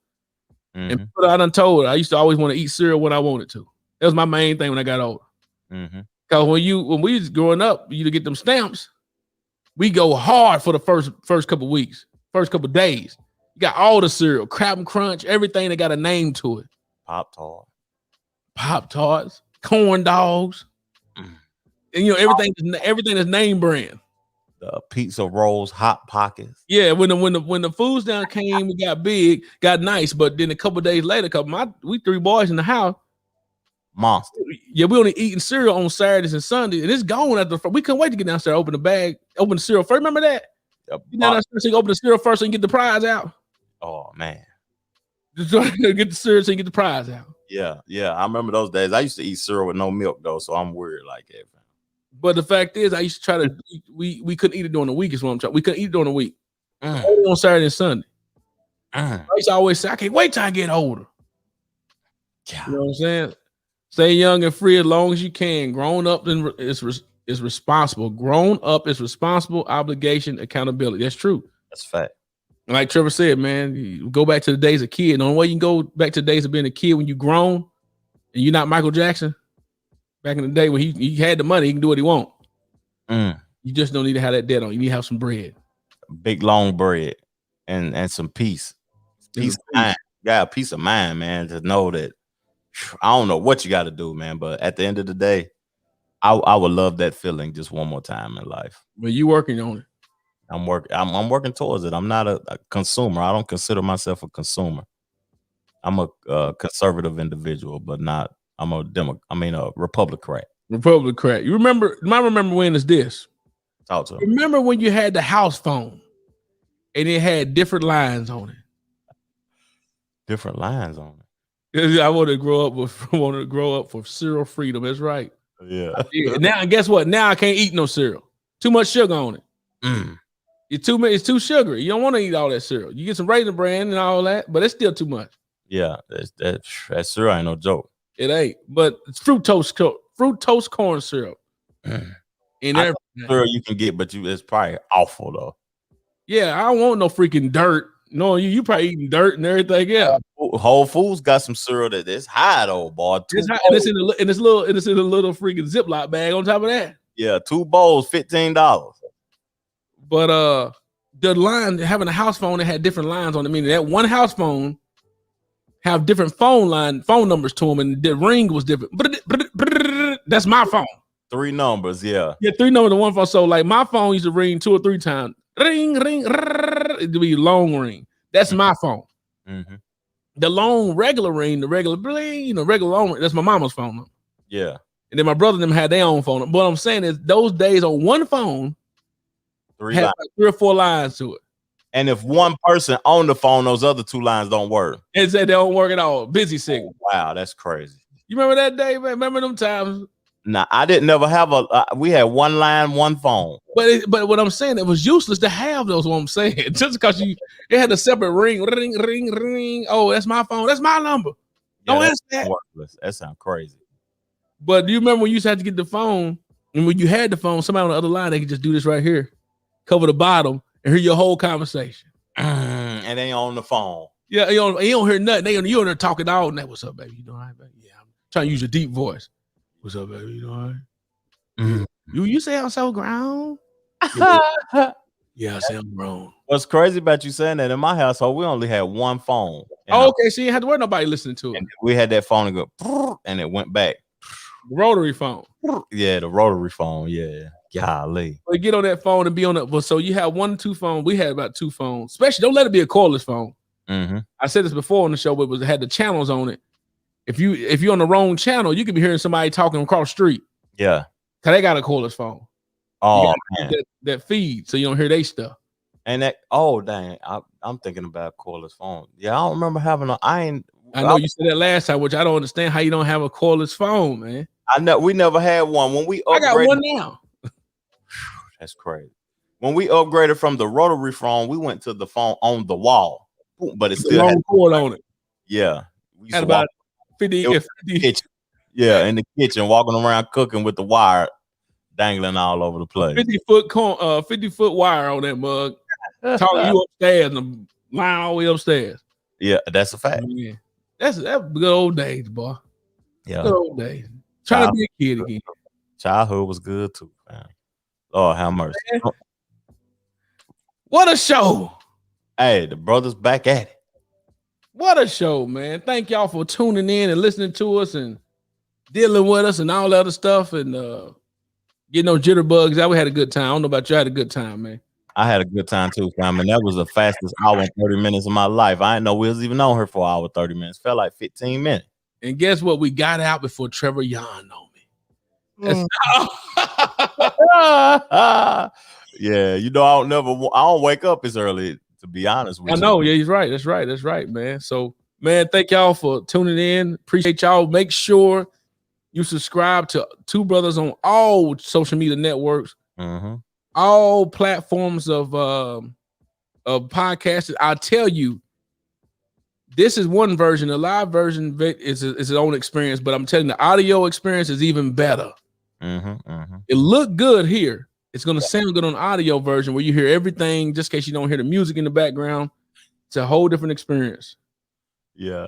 And I done told her I used to always want to eat cereal when I wanted to. That was my main thing when I got older. Because when we was growing up, you to get them stamps, we go hard for the first couple weeks, first couple days. You got all the cereal, Captain Crunch, everything that got a name to it. Pop-Tarts, corn dogs, and everything is name brand. The pizza rolls, Hot Pockets. Yeah, when the foods down came, it got big, got nice, but then a couple days later, we 3 boys in the house. Monster. Yeah, we only eating cereal on Saturdays and Sundays, and it's gone after. We couldn't wait to get downstairs, open the bag, open the cereal first. Remember that? Yep. You know, so you open the cereal first and get the prize out. Oh man, just get the cereal so you get the prize out. Yeah. I remember those days. I used to eat cereal with no milk though, so I'm weird like that. But the fact is, I used to try to. We couldn't eat it during the week. Is what I'm trying. We couldn't eat it during the week. Only on Saturday and Sunday. I used to always say, I can't wait till I get older. Yeah. You know what I'm saying? Stay young and free as long as you can. Grown up is responsible. Grown up is responsible, obligation, accountability. That's true. That's a fact. And like Trevor said, man, you go back to the days of kid. The only way you can go back to the days of being a kid when you grown and you're not Michael Jackson. Back in the day when he had the money, he can do what he want. You just don't need to have that debt on. You need to have some bread. Big long bread and some peace. Peace of mind. Got a peace of mind, man, to know that I don't know what you got to do, man. But at the end of the day, I would love that feeling just one more time in life. But you working on it. I'm working towards it. I'm not a consumer. I don't consider myself a consumer. I'm a conservative individual, but not. I'm a Republican. Republican. You remember when is this? Talk to him. Remember when you had the house phone and it had different lines on it? Different lines on it. I want to grow up for cereal freedom. That's right. Yeah. Now, guess what? Now I can't eat no cereal. Too much sugar on it. It's too sugary. You don't want to eat all that cereal. You get some Raisin Bran and all that, but it's still too much. Yeah, that cereal ain't no joke. It ain't, but it's fructose corn syrup. And everything cereal you can get, but it's probably awful though. Yeah, I don't want no freaking dirt. No, you probably eating dirt and everything else. Whole Foods got some cereal that's high though, boy. It's high, and it's in a little freaking Ziploc bag on top of that. Yeah, 2 bowls, $15. But the line having a house phone that had different lines on it, meaning that one house phone have different phone numbers to them, and the ring was different. That's my phone. 3 numbers, yeah. Yeah, 3 numbers to one phone. So like my phone used to ring 2 or 3 times. Ring, it'd be a long ring. That's my phone. The long regular ring, the regular bling, regular long ring, that's my mama's phone number. Yeah. And then my brother and them had their own phone number. What I'm saying is those days on one phone 3 had like 3 or 4 lines to it. And if one person on the phone, those other 2 lines don't work. It said they don't work at all. Busy signal. Wow, that's crazy. You remember that day, man? Remember them times? Nah, I didn't never have we had 1 line, 1 phone. But what I'm saying, it was useless to have those. What I'm saying, just because it had a separate ring, ring. Oh, that's my phone. That's my number. Don't answer that. Worthless. That sounds crazy. But do you remember when you used to have to get the phone, and when you had the phone, somebody on the other line, they could just do this right here, cover the bottom, and hear your whole conversation. And they on the phone. Yeah, you don't hear nothing. You on there talking all night. What's up, baby? You doing all right, baby? Yeah, I'm trying to use a deep voice. What's up, baby? You doing all right? You say I'm so grown. Yeah, I say I'm wrong. What's crazy about you saying that? In my household, we only had one phone. Oh, okay, so you had to worry nobody listening to it. And we had that phone and go, and it went back. Rotary phone. Yeah, the rotary phone. Yeah, golly. But get on that phone and be on it. Well, so you have 1 or 2 phones. We had about 2 phones. Especially, don't let it be a cordless phone. Mm-hmm. I said this before on the show, but it had the channels on it. If you're on the wrong channel, you could be hearing somebody talking across the street. Yeah, cause they got a cordless phone. Oh man, that feed, so you don't hear they stuff. And that, dang, I'm thinking about cordless phone. Yeah, I don't remember having I know you said that last time, which I don't understand how you don't have a cordless phone, man. I know we never had one. When we upgraded, I got one now. That's crazy. When we upgraded from the rotary phone, we went to the phone on the wall, but it still had cord on it. Yeah, we had about 50. Yeah, in the kitchen, walking around cooking with the wire dangling all over the place. 50-foot wire on that mug. Talking you upstairs and line all the way upstairs. Yeah, that's a fact. Yeah. That's good old days, boy. Yeah, good old days. Trying to be a kid again. Childhood was good too, man. Lord have mercy. Man. What a show. Hey, the brothers back at it. What a show, man. Thank y'all for tuning in and listening to us and dealing with us and all that other stuff and getting those jitterbugs. We had a good time. I don't know about you. I had a good time, man. I had a good time too, fam. And that was the fastest hour and 30 minutes of my life. I didn't know we was even on her for an hour 30 minutes. Felt like 15 minutes. And guess what? We got out before Trevor yawned on me. Yeah, you know, I don't wake up as early, to be honest with you. I know, yeah, he's right. That's right, man. So, man, thank y'all for tuning in. Appreciate y'all. Make sure you subscribe to Two Brothers on all social media networks, all platforms of podcasts. I'll tell you, this is one version. The live version is its own experience, but I'm telling you, the audio experience is even better. It looked good here. It's going to sound good on the audio version where you hear everything, just in case you don't hear the music in the background. It's a whole different experience. Yeah.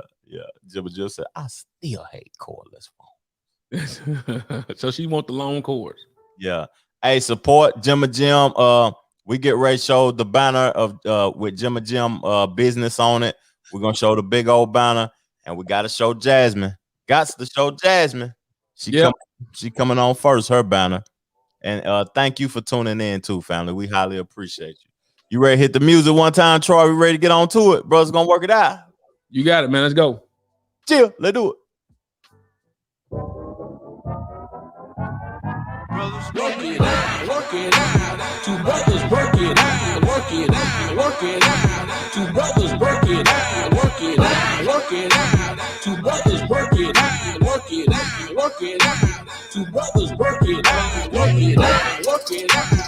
Jibba just said, I still hate cordless phones. So she want the long cords. Yeah. Hey, support Jimma Jim. We get ready to show the banner of with Jimma Jim business on it. We're going to show the big old banner, and we got to show Jasmine. Got to show Jasmine. She coming on first, her banner. And thank you for tuning in too, family. We highly appreciate you. You ready to hit the music one time, Troy? We ready to get on to it? Brothers gonna work it out. You got it, man. Let's go. Chill. Let's do it. Brothers work it out. Two brothers work it out. Work it out. Two brothers work it out. Work it out. Two brothers work it out. Work it out. Two brothers work it out. Work it out.